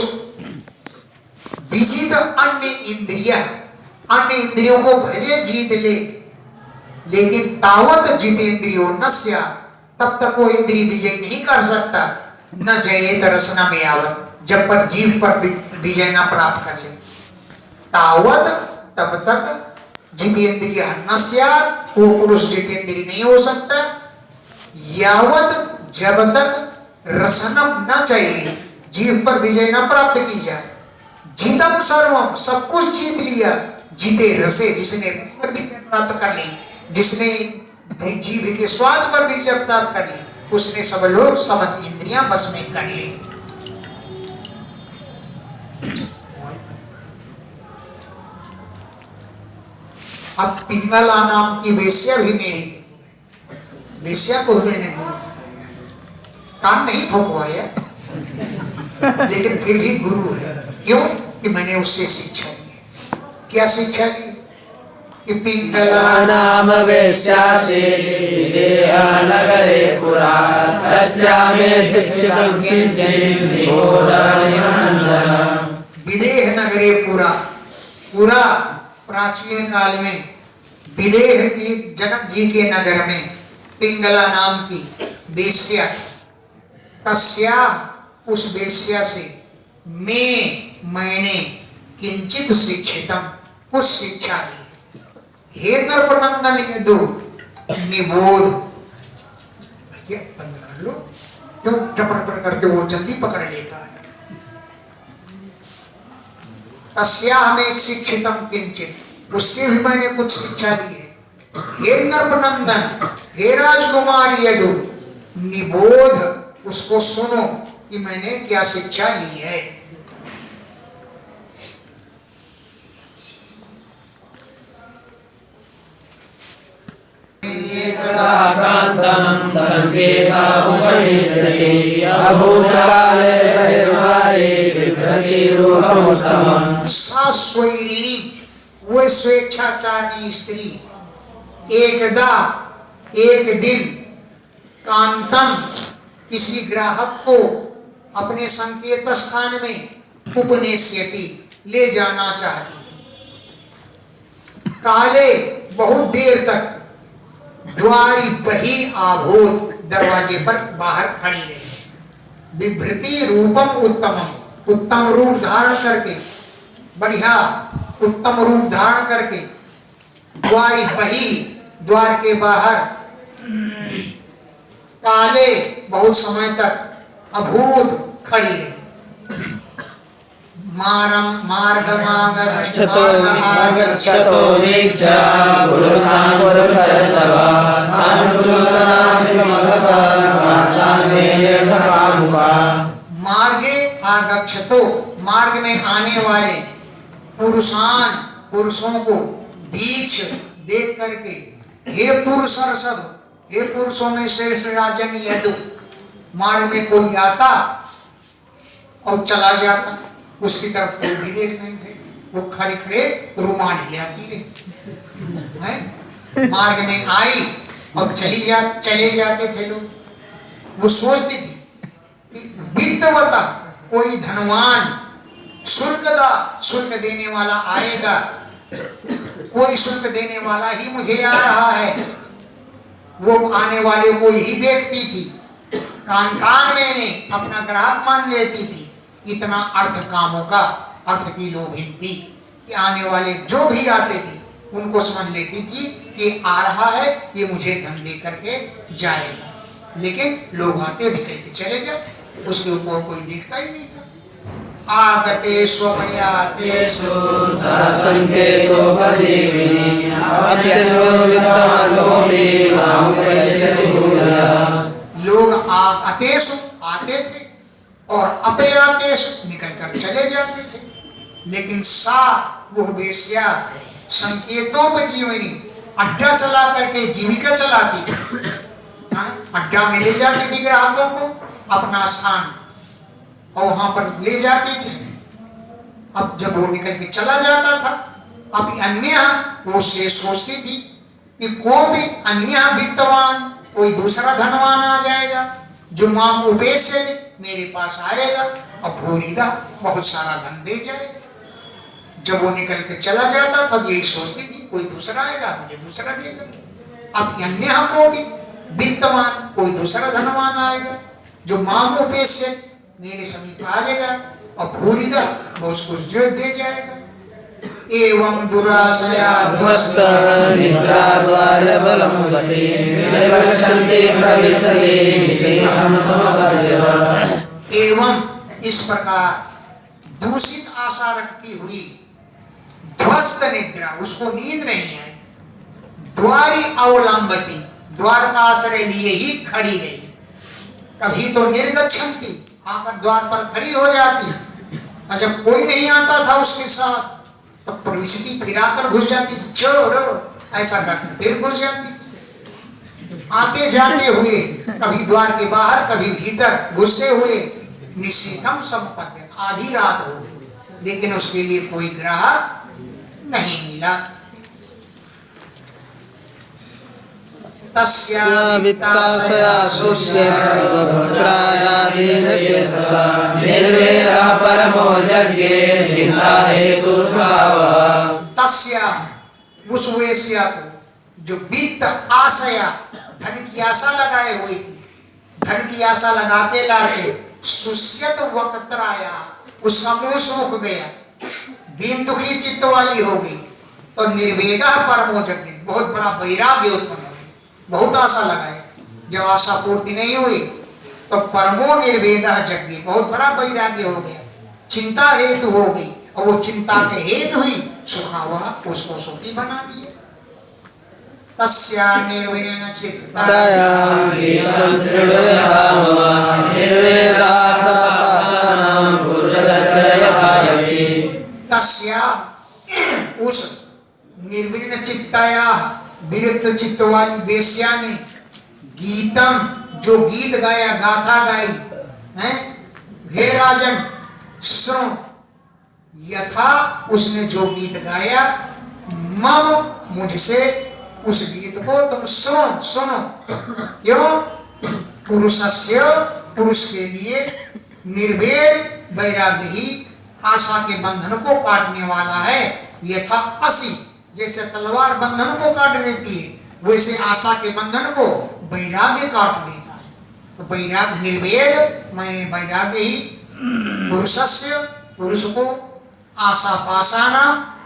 [SPEAKER 1] विजित अन्य इंद्रिय, अन्य इंद्रियों को भले जीत ले, लेकिन तावत जितेंद्रियो न स्यात्, तब तक वो इंद्रिय विजय नहीं कर सकता। न जयेत रसनम यावत्, जब तक जीभ पर विजय न प्राप्त कर ले, तावत तब तक जितेंद्रिय न स्यात्, वो पुरुष जितेंद्रिय नहीं हो सकता। यावत, जब तक रसनम न चाहिए, जीभ पर विजय न प्राप्त की जाए। जितम सर्वम, सब कुछ जीत लिया, जीते रसे, जिसने प्राप्त कर ली, जिसने जीभ के स्वाद पर विजय प्राप्त कर ली, उसने सब लोग सब इंद्रियां बस में कर ली। अब पिंगला नाम की वेश्या भी मेरी, वेश्या को मैंने गुरु बनाया, काम नहीं फुकवाया, लेकिन फिर भी गुरु है। क्यों? कि मैंने उससे शिक्षा ली। क्या शिक्षा ली? कि पिंगला
[SPEAKER 2] नाम वेश्यासि विदेहनगरे पुरा तस्यामे शिक्षितं किंचित् निबोधयन्नः।
[SPEAKER 1] विदेह नगरे पुरा, पूरा प्राचीन काल में विदेह की जनक जी के नगर में पिंगला नाम की वेश्या, तस्या, उस वेश्या से मैंने किंचित शिक्षितम, कुछ शिक्षा ली। हे नरपनंदन यदु निबोध, भैया बंद कर लो, क्यों टपर करके वो जल्दी पकड़ लेता है। तस्या में शिक्षितम किंचित, उससे भी मैंने कुछ शिक्षा ली है। हे नरपनंदन, हे राजकुमार यदु, निबोध, उसको सुनो कि मैंने क्या शिक्षा ली है।
[SPEAKER 2] अभूतकाले परिवारे बिभ्रति रूपमुत्तमम्।
[SPEAKER 1] सास्वैरिणी, वो स्वेच्छाचारिणी स्त्री, एकदा एक दिन कांतम, किसी ग्राहक को अपने संकेत स्थान में उपनेश्यति, ले जाना चाहती थी। काले, बहुत देर तक द्वारी बही आभूत, दरवाजे पर बाहर खड़ी रही। बिभ्रति रूपम उत्तमम, उत्तम रूप धारण करके, बढ़िया उत्तम रूप धारण करके, द्वारी बही, द्वार के बाहर, काले, बहुत समय तक अभूत खड़ी रही।
[SPEAKER 2] मार्गमागच्छतो वीक्षा पुरुषापुरुषरसवा
[SPEAKER 1] मार्गे आगच्छतो, मार्ग में आने वाले पुरुषान, पुरुषों को बीच देख करके, हे पुरुषरसव, हे पुरुषों में श्रेष्ठ राजन यदु, मार्ग में कोई आता और चला जाता, उसकी तरफ कोई भी देख नहीं थे, वो खड़े खड़े रुमाल हिलाती रही है। मार्ग में आई और चले जाते थे लोग। वो सोचती थी कि वित्तवता, कोई धनवान, शुल्क देने वाला आएगा, कोई शुल्क देने वाला ही मुझे आ रहा है। वो आने वाले को ही देखती थी, कान मैंने अपना ग्राहक मान लेती थी। इतना अर्थ कामों का, अर्थ की लोभिन थी कि आने वाले जो भी आते थे उनको समझ लेती थी कि आ रहा है, ये मुझे धन दे करके जाएगा। लेकिन लोग आते निकल के चले गए, उसके ऊपर कोई देखता ही नहीं था। आगते स्वपयातेषु
[SPEAKER 2] संकेतो पदीविनी अप्यन्यो वित्तवानोऽपि मामुपैस्यति भूयः।
[SPEAKER 1] लोग आतेषु, आते थे, और अपयातेषु, निकल कर चले जाते थे। लेकिन सा, वो वेश्या, संकेतोपजीवनी, अड्डा चला करके जीविका चलाती थी। अड्डा में ले जाती थी ग्राहकों को, अपना स्थान, और वहां पर ले जाती थी। अब जब वो निकल के चला जाता था, अब अन्य वो से सोचती थी कि कोई भी अन्य वित्तवान, कोई दूसरा धनवान आ जाएगा जो माम उपेश्य, मेरे पास आएगा और भूरिदा, बहुत सारा धन दे जाएगा। जब वो निकल के चला जाता तब यही सोचती थी कोई दूसरा आएगा, मुझे दूसरा देगा। अब अन्य को भी वित्तवान, कोई दूसरा धनवान आएगा जो माम उपेश्य, मेरे समीप आ जाएगा और भूरिदा, बहुत कुछ जो दे जाएगा। एवं दुराशया
[SPEAKER 2] ध्वस्त निद्रा द्वार बलम गति निर्गच्छन्ति प्रविशति निषेधं समपर्यः।
[SPEAKER 1] एवं इस प्रकार दूषित आशा रखती हुई ध्वस्त निद्रा, उसको नींद नहीं है, द्वारी अवलंबती, द्वार का आश्रय लिए ही खड़ी रही। कभी तो निर्गच्छन्ति, आकर द्वार पर खड़ी हो जाती, और जब कोई नहीं आता था उसके साथ तब प्रविशति, फिर आकर घुस जाती थी, छोड़ो ऐसा कहकर फिर घुस जाती थी। आते जाते हुए कभी द्वार के बाहर, कभी भीतर घुसते हुए, निषेधम संपत्ति, आधी रात हो गई, लेकिन उसके लिए कोई ग्राहक नहीं मिला। तस्या
[SPEAKER 2] वित्ताशया शुष्येत् वक्त्रायादीन चेतसा निर्वेदः परमो यज्ञे चिन्ता हेतु स्वभावः।
[SPEAKER 1] तस्या, उस वेश्या को जो वित्त आशया, धन की आशा लगाए हुई थी, धन की आशा लगाते लाते शुष्यत वक्त्राया, उसका मुंह सूख गया, दीन दुखी चित्त वाली हो गई, तो निर्वेदः परमो यज्ञ, बहुत बड़ा वैराग्य उत्पन्न, बहुत आशा लगाए, जब आशा पूर्ति नहीं हुई तो परमो निर्वेदः जग्गी, बहुत बड़ा वैराग्य हो गया, चिंता हेतु हो गई, और वो चिंता के हेतु हुई सुखावह, उसको सुखी बना दिया। तस्या निर्विण्ण चित्ताया
[SPEAKER 2] तयां गीतं शृणुयथा निर्वेदासापासानां पुरुषस्य यथा यशि
[SPEAKER 1] तस्या उस निर्विण्ण चित्ताया विरुद्ध चित्त वाली वेश्या ने गीतम जो गीत गाया गाथा गाई है हे राजन सुनो यथा उसने जो गीत गाया मम मुझसे उस गीत को तुम सुनो क्यों पुरुषस्य पुरुष के लिए निर्वेद वैराग्य ही आशा के बंधन को काटने वाला है। यथा असी जैसे तलवार बंधन को काट देती है वैसे आशा के बंधन को वैराग्य काट देता है। तो वैराग्य निर्वेद मैंने वैराग्य ही पुरुषस्य पुरुष को आशा पासाना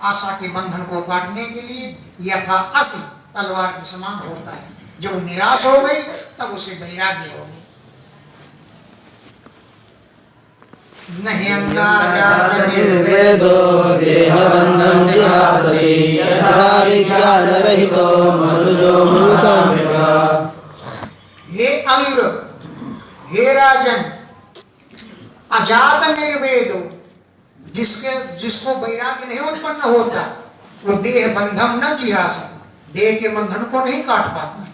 [SPEAKER 1] आशा के बंधन को काटने के लिए यथा असी तलवार के समान होता है। जब निराश हो गई तब उसे वैराग्य हो गई। नहीं
[SPEAKER 2] निर्वेदो देहबन्धं जिहासति यथा विज्ञानरहितो मनुजो मूकम्।
[SPEAKER 1] हे अंग हे राजन अजात निर्वेदो जिसको वैराग्य नहीं उत्पन्न होता वो देह बंधम न जिहासति देह के बंधन को नहीं काट पाता।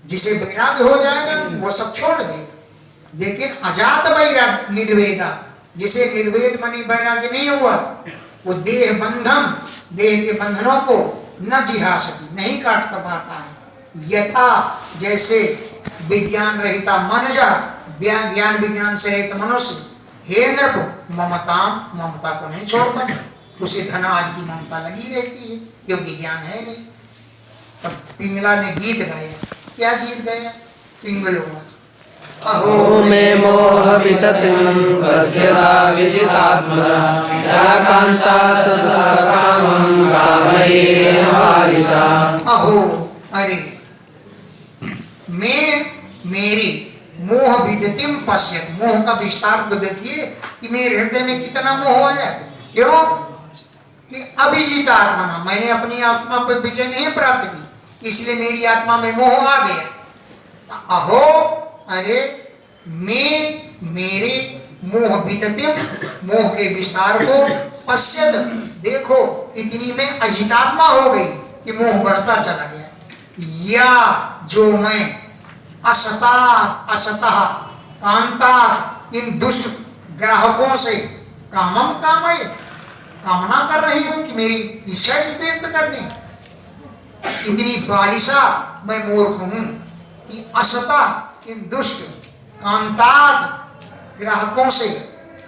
[SPEAKER 1] जिसे वैराग्य हो जाएगा वो सब छोड़ देगा। लेकिन अजात वैराग्य निर्वेदा जिसे निर्वेद मनी वैराग्य नहीं हुआ वो देह बंधन देह के बंधनों को न जिहासति नहीं काट पाता है। यथा जैसे विज्ञान रहिता मनुजा ज्ञान विज्ञान से रहित मनुष्य हे नृप ममता को नहीं छोड़ पाता। उसे धन आज की ममता लगी रहती है क्योंकि ज्ञान है नहीं। तब पिंगला ने गीत गाया। क्या गीत गाया? पिंगलो
[SPEAKER 2] अहो मे मोह विततिं पश्यता विजितात्मना या कान्ता ससुखकामं कामयेन वारिसा।
[SPEAKER 1] अहो अरे मेरी मोह विदतिम पश्यत मोह का विस्तार तो देखिए कि मेरे हृदय में कितना मोह है। क्यों कि अभिजित आत्मा मैंने अपनी आत्मा पर विजय नहीं प्राप्त की इसलिए मेरी आत्मा में मोह आ गया। अहो अरे मेरे मोह विदतिम मोह के विस्तार को पश्यत देखो इतनी में अजितात्मा हो गई कि मोह बढ़ता चला गया। या जो मैं असतः कांता इन दुष्ट ग्राहकों से कामना कर रही हूं कि मेरी इच्छा व्यक्त करनी। इतनी बालिशा मैं मूर्ख हूं कि असतः इन दुष्ट कांता ग्राहकों से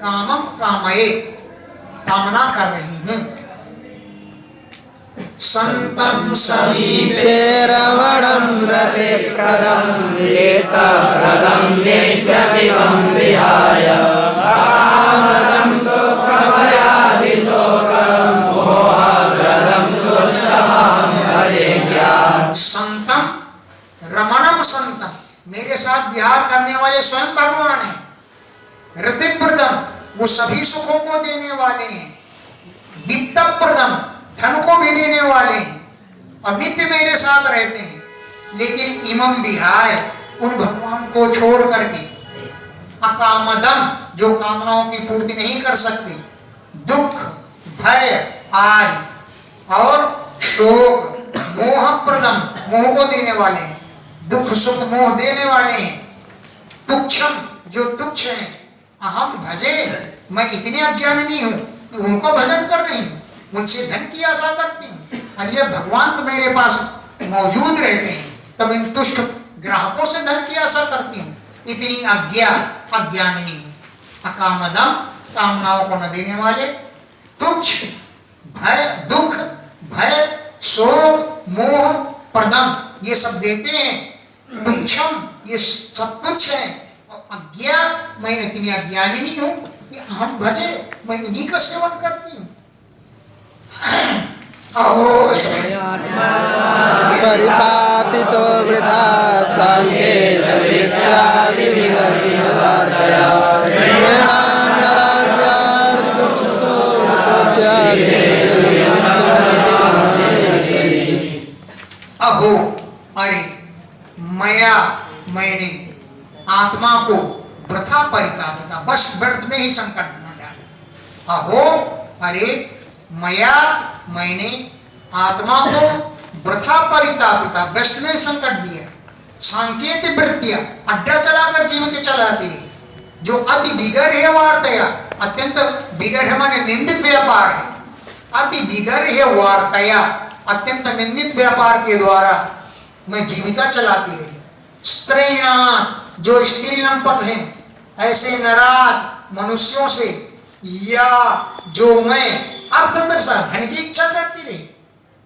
[SPEAKER 1] कामना कर रही हूं। संतम समीपे
[SPEAKER 2] रवणं रते प्रदं एतप्रदं नित्यमिवं विहाय अकामदं दुःखभयादिशोकरं मोहप्रदं दुःखमां भजेज्ञा।
[SPEAKER 1] संतम रमणम संतम मेरे साथ विहार करने वाले स्वयं भगवान हैं। रतिप्रदम वो सभी सुखों को देने वाले हैं। वित्तप्रदम धन को भी देने वाले हैं और नित्य मेरे साथ रहते हैं। लेकिन इमम विहाय उन भगवान को छोड़ करके अकामदम जो कामनाओं की पूर्ति नहीं कर सकते दुख भय आदि और शोक मोहप्रदम मोह को देने वाले हैं। दुख सुख मोह देने वाले हैं। तुच्छम जो तुच्छ हैं। अहम भजे मैं इतने अज्ञानी हूं कि उनको भजन कर रही हूं उनसे धन की आशा करती हूँ। और जब भगवान तो मेरे पास मौजूद रहते हैं तब इन तुष्ट ग्राहकों से धन की आशा करती हूँ। इतनी अज्ञानी हूँ। अकामदम कामनाओं को न देने वाले तुच्छ भय दुख भय शोक मोह प्रदम ये सब देते हैं। तुच्छम ये सब तुच्छ है। और अज्ञा मैं इतनी अज्ञानी हूँ कि हम भजे मैं इन्हीं का सेवन करती हूँ।
[SPEAKER 2] परिपातितो वृथा सांकेतिविद्यादिविगर्यवार्तया
[SPEAKER 1] आत्मा को वृथा परितापिता, बस व्यर्थ में ही संकट न डाले। अहो अरे मया मैंने आत्मा को वृथा परितापिता, व्यस्त में संकट दिया। सांकेत वृत्तियां अड्डा चलाकर जीवन के चलाती रही, जो अति बिगर है वार्तया, अत्यंत बिगर है माने निंदित व्यापार है, अति बिगर है वार्तया, अत्यंत निंदित व्यापार के द्वारा मैं जीविका चलाती रही। स्त्रीणा, जो स्त्री लंपट हैं, ऐसे नरात मनुष्यों से, या जो मैं अर्थदर्शा धन की इच्छा करती रही।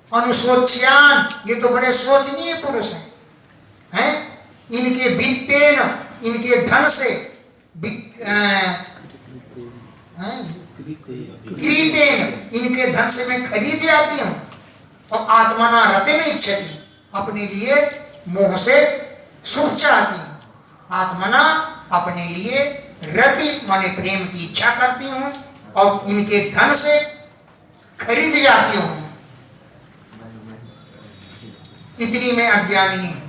[SPEAKER 1] अनुशोच्यान, ये तो बड़े शोचनीय पुरुष हैं, इनके वित्तेन, इनके धन से, क्रीतेन, इनके धन से मैं खरीद जाती हूँ। और आत्मना रते में इच्छती, अपने लिए मोह से सुख चाहती हूँ। आत्मना, अपने लिए रति माने प्रेम की इच्छा करती हूँ और इनके धन से खरीद जाती हूँ। इतनी मैं अज्ञानी हूँ।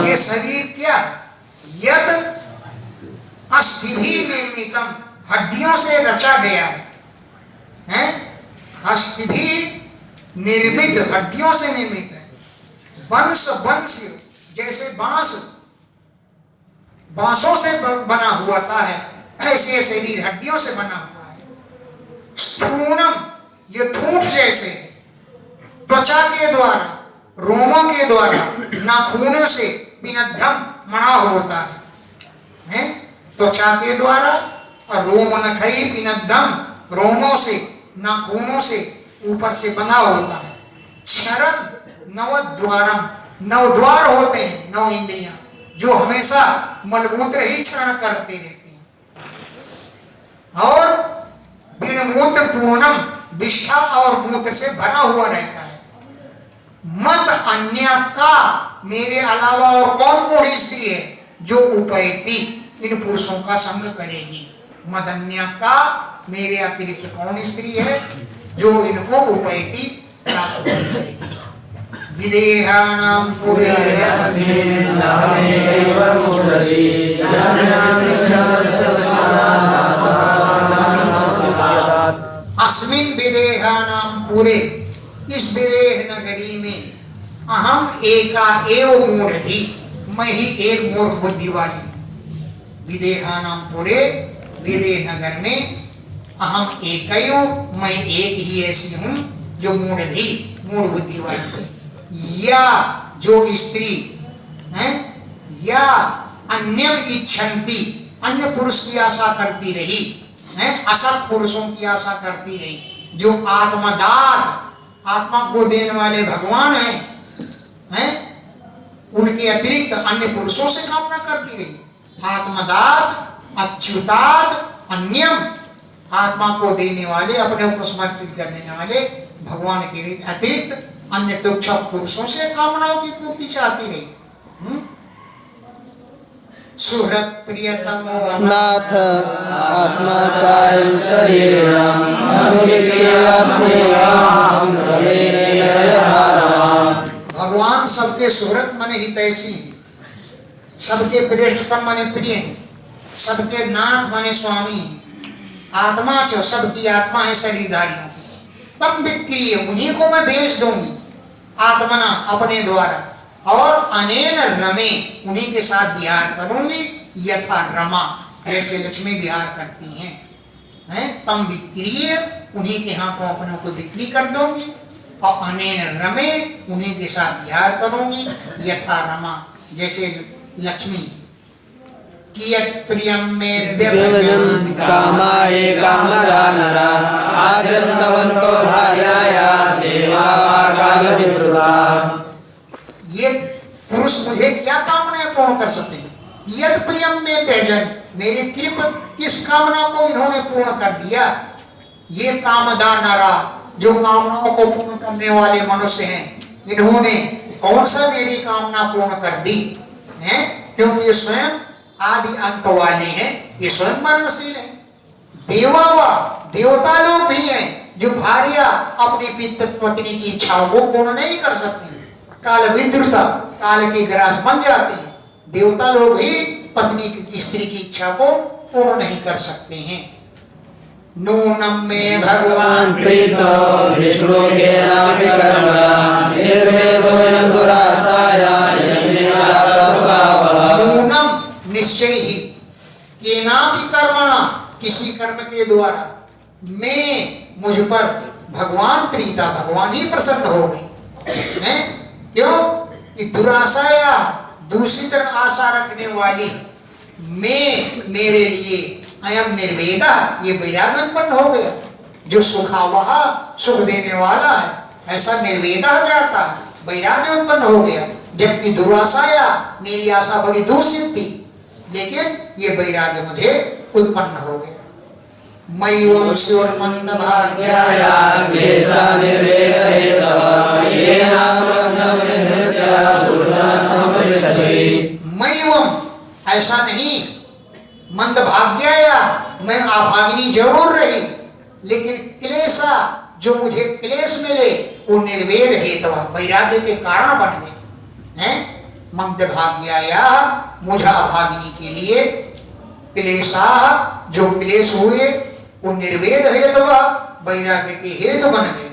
[SPEAKER 1] ये शरीर क्या यद अस्थिभि निर्मितम, हड्डियों से रचा गया है, अस्थिभि निर्मित, हड्डियों से निर्मित है। वंश वंश, जैसे बांस बांसों से बना हुआ है, ऐसे शरीर हड्डियों से बना हुआ है। स्थूणम, ये ठूंठ जैसे, त्वचा के द्वारा, रोमों के द्वारा, नाखूनों से पिनद्धम मना होता है, त्वचा के द्वारा, और रोम नखई पिनद्धम, रोमों से, नाखूनों से ऊपर से बना होता है। क्षरन नवद्वारम, नवद्वार होते हैं, नौ इंद्रियां, जो हमेशा मलमूत्र ही क्षरण करते रहते हैं। और बिनमूत्र पूर्णम, विष्ठा और मूत्र से भरा हुआ रहता है। मत अन्य का, मेरे अलावा और कौन मूढ़ स्त्री है जो उपैती, इन पुरुषों का संग करेगी। मद अन्य का, मेरे अतिरिक्त कौन स्त्री है जो इनको उपैती प्राप्त करेगी। विदेहानां अस्मिन् विदेहानां पूरे, इस विदेह नगरी में, अहम एका एव मूढ़धि, मैं ही एक मूर्ख बुद्धि वाली। विदेहानां पूरे, विदेह नगर में, अहम एकैव, मैं एक ही ऐसी हूँ जो मूढ़धि, मूढ़ बुद्धि वाली। या जो स्त्री है, या अन्य इच्छन्ति, अन्य पुरुष की आशा करती रही है, असत पुरुषों की आशा करती रही, जो आत्मदात, आत्मा को देने वाले भगवान हैं, उनके अतिरिक्त अन्य पुरुषों से कामना करती रही। आत्मदात, अच्युतात्, अन्यम, आत्मा को देने वाले, अपने को समर्पित करने वाले भगवान के अतिरिक्त अन्य तुच्छ पुरुषों से कामनाओं की पूर्ति चाहती रही। सुहृत प्रियतम
[SPEAKER 2] नाथ आत्मा सायं शरीरम
[SPEAKER 1] भगवान सबके सुहृत मने हितैषी, सबके प्रेष्ठतम मने प्रिय, सबके नाथ मने स्वामी। आत्मा च, सबकी आत्मा है शरीरधारियों की। तम विक्रिय, उन्हीं को मैं भेज दूंगी, आत्मना, अपने द्वारा। और अनेन रमे, उन्हीं के साथ विहार करूंगी, यथा रमा, जैसे लक्ष्मी विहार करती हैं। तम विक्रिय, उन्हीं के हाथों अपनों को बिक्री कर दूंगी। और अनेन रमे, उन्हीं के साथ विहार करूंगी, यथा रमा, जैसे लक्ष्मी। कियत् प्रियम में
[SPEAKER 2] व्यवजन कामाये कामदा नरा आद्यन्तवन्तो भार्याया देवा कालविद्रुता।
[SPEAKER 1] ये पुरुष मुझे क्या कामनाएं पूर्ण कर सकते हैं? यद प्रियम में व्यजन, मेरे कृप इस कामना को इन्होंने पूर्ण कर दिया। ये कामदा नरा, जो कामनाओं को पूर्ण करने वाले मनुष्य हैं, इन्होंने कौन सा मेरी कामना पूर्ण कर दी है? क्योंकि ये स्वयं आदि अंत वाले हैं, ये स्वयं मरणशील है। देवता लोग भी हैं जो भार्या अपनी पत्नी की इच्छाओं को पूर्ण नहीं कर सकती, काल विद्रुता, काल की ग्रास बन जाती है। देवता लोग भी पत्नी की, स्त्री की इच्छा को पूर्ण नहीं कर सकते हैं। नूनम में भगवान
[SPEAKER 2] प्रीतो विष्णु के नापि कर्मणा निर्वेदोऽयं दुरासाया यज्ञे जाता स्वभावः।
[SPEAKER 1] नूनम निश्चय ही, केनापि कर्मणा, किसी कर्म के द्वारा, मैं मुझ पर भगवान प्रीता, भगवान ही प्रसन्न हो गई है। क्यों कि दुरासाया, दूसरी तरफ आशा रखने वाली, मैं मेरे लिए अयम निर्वेदा, ये वैराग्य उत्पन्न हो गया। जो सुखावह, सुख देने वाला है, ऐसा निर्वेदा हो जाता है, वैराग्य उत्पन्न हो गया। जबकि दुरासाया, मेरी आशा बड़ी दूषित थी, लेकिन ये वैराग्य मुझे उत्पन्न हो गया। मय्यों शिवमंद भाग्याया
[SPEAKER 2] केसा निर्वेद हेतव येनानुबन्धं निर्वृत्य पुरुषं संपृच्छति।
[SPEAKER 1] मय्यों, ऐसा नहीं, मंद भाग्याया, मैं अभागिनी जरूर रही, लेकिन क्लेशा, जो मुझे क्लेश मिले वो निर्वेद हेतव, वैराग्य के कारण बन गए हैं। मंद भाग्याया, मुझे अभागिनी के लिए, क्लेशा, जो क्लेश हुए वो निर्वेद हेतु, वैराग्य के हेतु बन गए।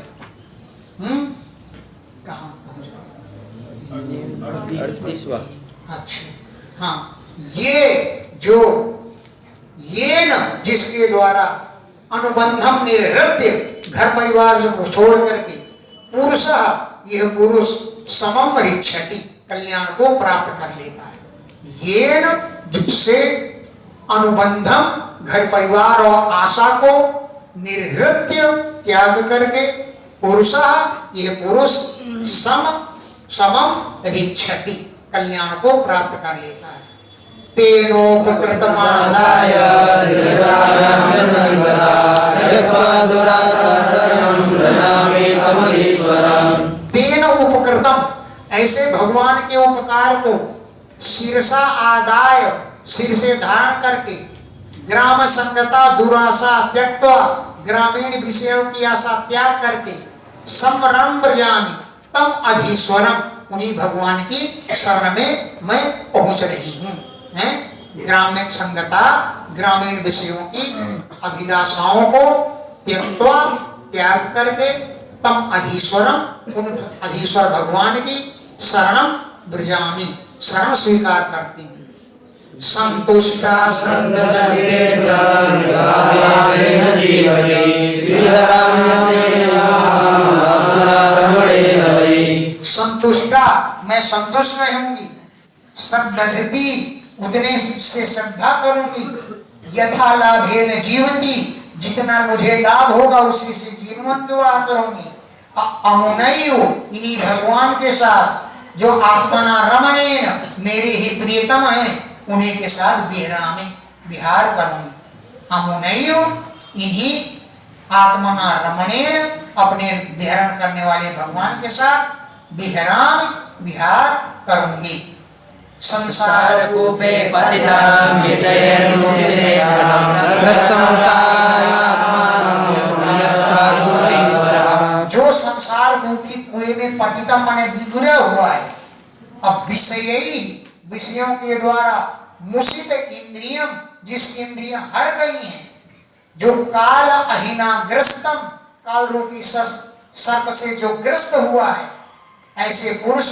[SPEAKER 1] कहाँ पहुंच गए? अच्छा, हाँ, ये न, जिसके द्वारा अनुबंधम निर्हृत्य, घर परिवार को छोड़ करके, पुरुष, यह पुरुष समम रिच्छति, कल्याण को प्राप्त कर लेता है। ये न, जिससे अनुबंधम, घर परिवार और आशा को निर्हृत्य, त्याग करके, पुरुष, यह पुरुष समम रिच्छति, कल्याण को प्राप्त कर लेता है। तेनोपकृतमादाय
[SPEAKER 2] त्यक्त्वा दुरासा शरणं नमामि तमरीश्वरम्।
[SPEAKER 1] तेन उपकृतम, ऐसे भगवान के उपकार को शीर्षा आदाय, सिर से धारण करके, ग्राम संगता दुराशा त्यक्त्वा, ग्रामीण विषयों की आशा त्याग करके, समरम ब्रजामि तम अधीश्वरम, उन्हीं भगवान की शरण में मैं पहुंच रही हूँ। ग्रामीण संगता, ग्रामीण विषयों की अभिलाषाओं को त्यक्त्वा, त्याग करके, तम अधीश्वरम, उन अधीश्वर भगवान की शरणम ब्रजामि, शरण स्वीकार करती हूँ। संतुष्टा संतुष्टा, मैं संतुष्ट रहूंगी। श्रद्धति, उतने से श्रद्धा करूंगी। यथा लाभेन जीवती, जितना मुझे लाभ होगा उसी से जीवन निर्वाह करूंगी। अमुनयु, इन्हीं भगवान के साथ, जो आत्मना रमणेन, मेरे ही प्रियतम है, उन्हीं के साथ विहार करूंगी। अमुनयु, इन्हीं आत्मना रमणेन, अपने विहरण करने वाले भगवान के साथ विहार करूंगी। संसार कूपे
[SPEAKER 2] पतितं विषयैर्मुचितेक्षणं भ्रष्टं कालात्मानं पुण्यस्ताधुरीश्वरः।
[SPEAKER 1] जो संसार रूपी कुएं में पतितम माने बिगड़ा हुआ है, अब विषयों के द्वारा मुसित इंद्रियम, जिसकी इंद्रियां हर गई हैं, जो काल अहिना ग्रस्तम, काल रूपी सर्प से जो ग्रस्त हुआ है, ऐसे पुरुष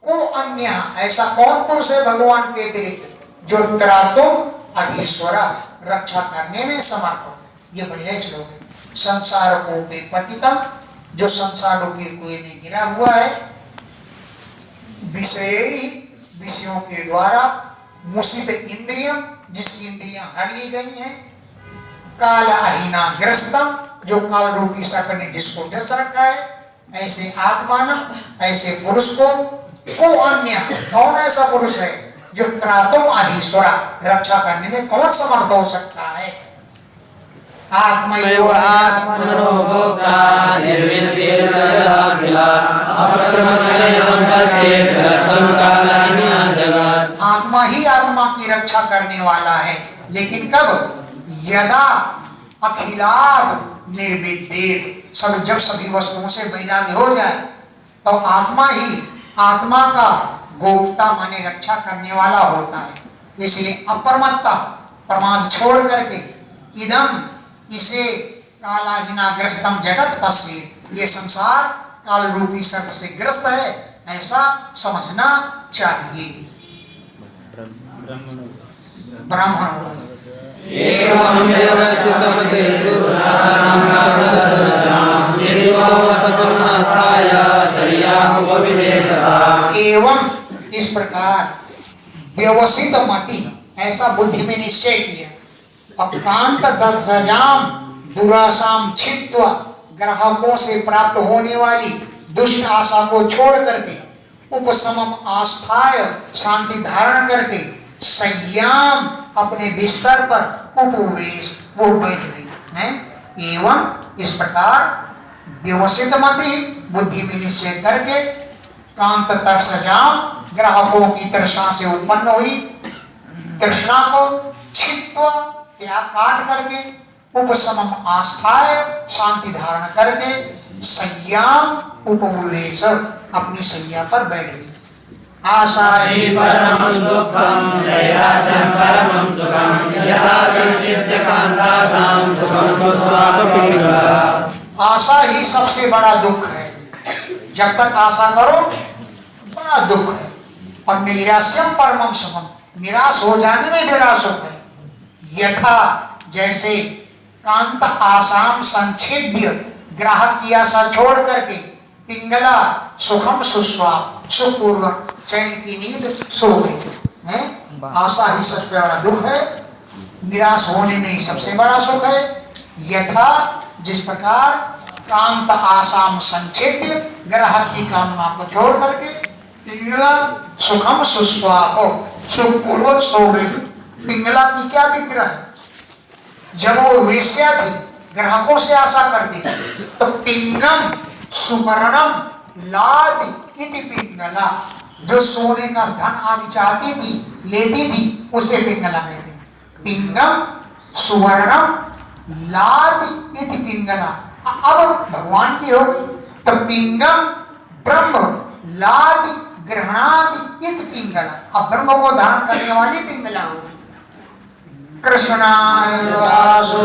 [SPEAKER 1] को अन्य, ऐसा कौन पुरुष है भगवान के अतिरिक्त, जो त्रातुम अधीश्वरा, रक्षा करने में समर्थ हो। ये बढ़िया श्लोक है। संसार कूपे पतितम, जो संसार रूपी कुएं में गिरा हुआ है, विषयों के द्वारा मुसित इंद्रियम, जिसकी इंद्रियां हर ली गई हैं, काल अहिना ग्रस्तम, जो काल रूपी सर्प ने जिसको ग्रस्त रखा है, ऐसे आत्मान, ऐसे पुरुष को अन्य, कौन ऐसा पुरुष है जो त्रातुम अधीश्वरा, रक्षा करने में कौन समर्थ हो सकता है? आत्मयो
[SPEAKER 2] आत्मनो गोप्ता निर्विद्येतयदाखिला अप्रमत्तेदं पश्येत् ग्रस्तं कालानि जगत्।
[SPEAKER 1] आत्मा ही आत्मा की रक्षा करने वाला है, लेकिन कब? यदा अखिलाद निर्विद्येत, जब सभी वस्तुओं से वैराग्य हो जाए तो आत्मा ही आत्मा का गोप्ता माने रक्षा करने वाला होता है। इसलिए अप्रमत्ता, प्रमाद छोड़ करके, इदम इसे कालाहिनाग्रस्तम जगत पश्ये, ये संसार काल रूपी सर्प से ग्रस्त है, ऐसा समझना चाहिए। ब्राह्मण
[SPEAKER 2] एवं व्यवसितं ते
[SPEAKER 1] एवं इस प्रकार व्यवसित मति, ऐसा बुद्धि में निश्चय किया। अकांत दर्शजाम दुरासाम छित्वा, ग्राहकों से प्राप्त होने वाली दुष्ट आशा को छोड़ करके, उपशमम आस्थाय शांति धारण करके, संयम अपने बिस्तर पर उपवेश वो बैठ गई है। एवं इस प्रकार व्यवसित मति, बुद्धि में निश्चय करके, कांत तर्सजाम, ग्राहकों की तृष्णा से उत्पन्न हुई तृष्णा को छित्वा त्याग काट करके, उपशमम आस्थाय शांति धारण करके, संयम उपवेश अपनी सैया पर बैठ गई। आशा ही
[SPEAKER 2] परमं दुःखं नैराश्यं परमं सुखं यथा संचित्य कान्तासां सुखं स्वस्वापपिङ्गला।
[SPEAKER 1] आशा ही सबसे बड़ा दुख है। जब तक आशा करो बड़ा दुख है। और नैराश्यम परमं सुखम, निराश हो जाने में बड़ा सुख है। यथा जैसे कांत आसाम संच्छेद्य, ग्राहक की आशा छोड़ करके, पिंगला सुखम सुस्वा, सुखपूर्वक चैन की नींद सो गई है। आशा ही सबसे बड़ा दुख है, निराश होने में ही सबसे बड़ा सुख है। यथा जिस प्रकार कांत आसाम संच्छेद्य, ग्राहक की कामना को छोड़ करके, पिंगला सुखम सुस्वा हो, सुखपूर्वक सो गई। पिंगला की क्या विग्रह है? जब वो वेश्या थी, ग्राहकों से आशा करती थी, तो पिंगम सुवर्णम लाद इति पिंगला, जो सोने का धन आदि चाहती थी, लेती थी, उसे पिंगला कहते हैं। पिंगम सुवर्णम लाद इति पिंगला। अब भगवान की हो गई तो पिंगम ब्रह्म लाद ग्रहणादि इति पिंगला, अब ब्रह्म को धारण करने वाली पिंगला हो गई। कृष्णाय वासु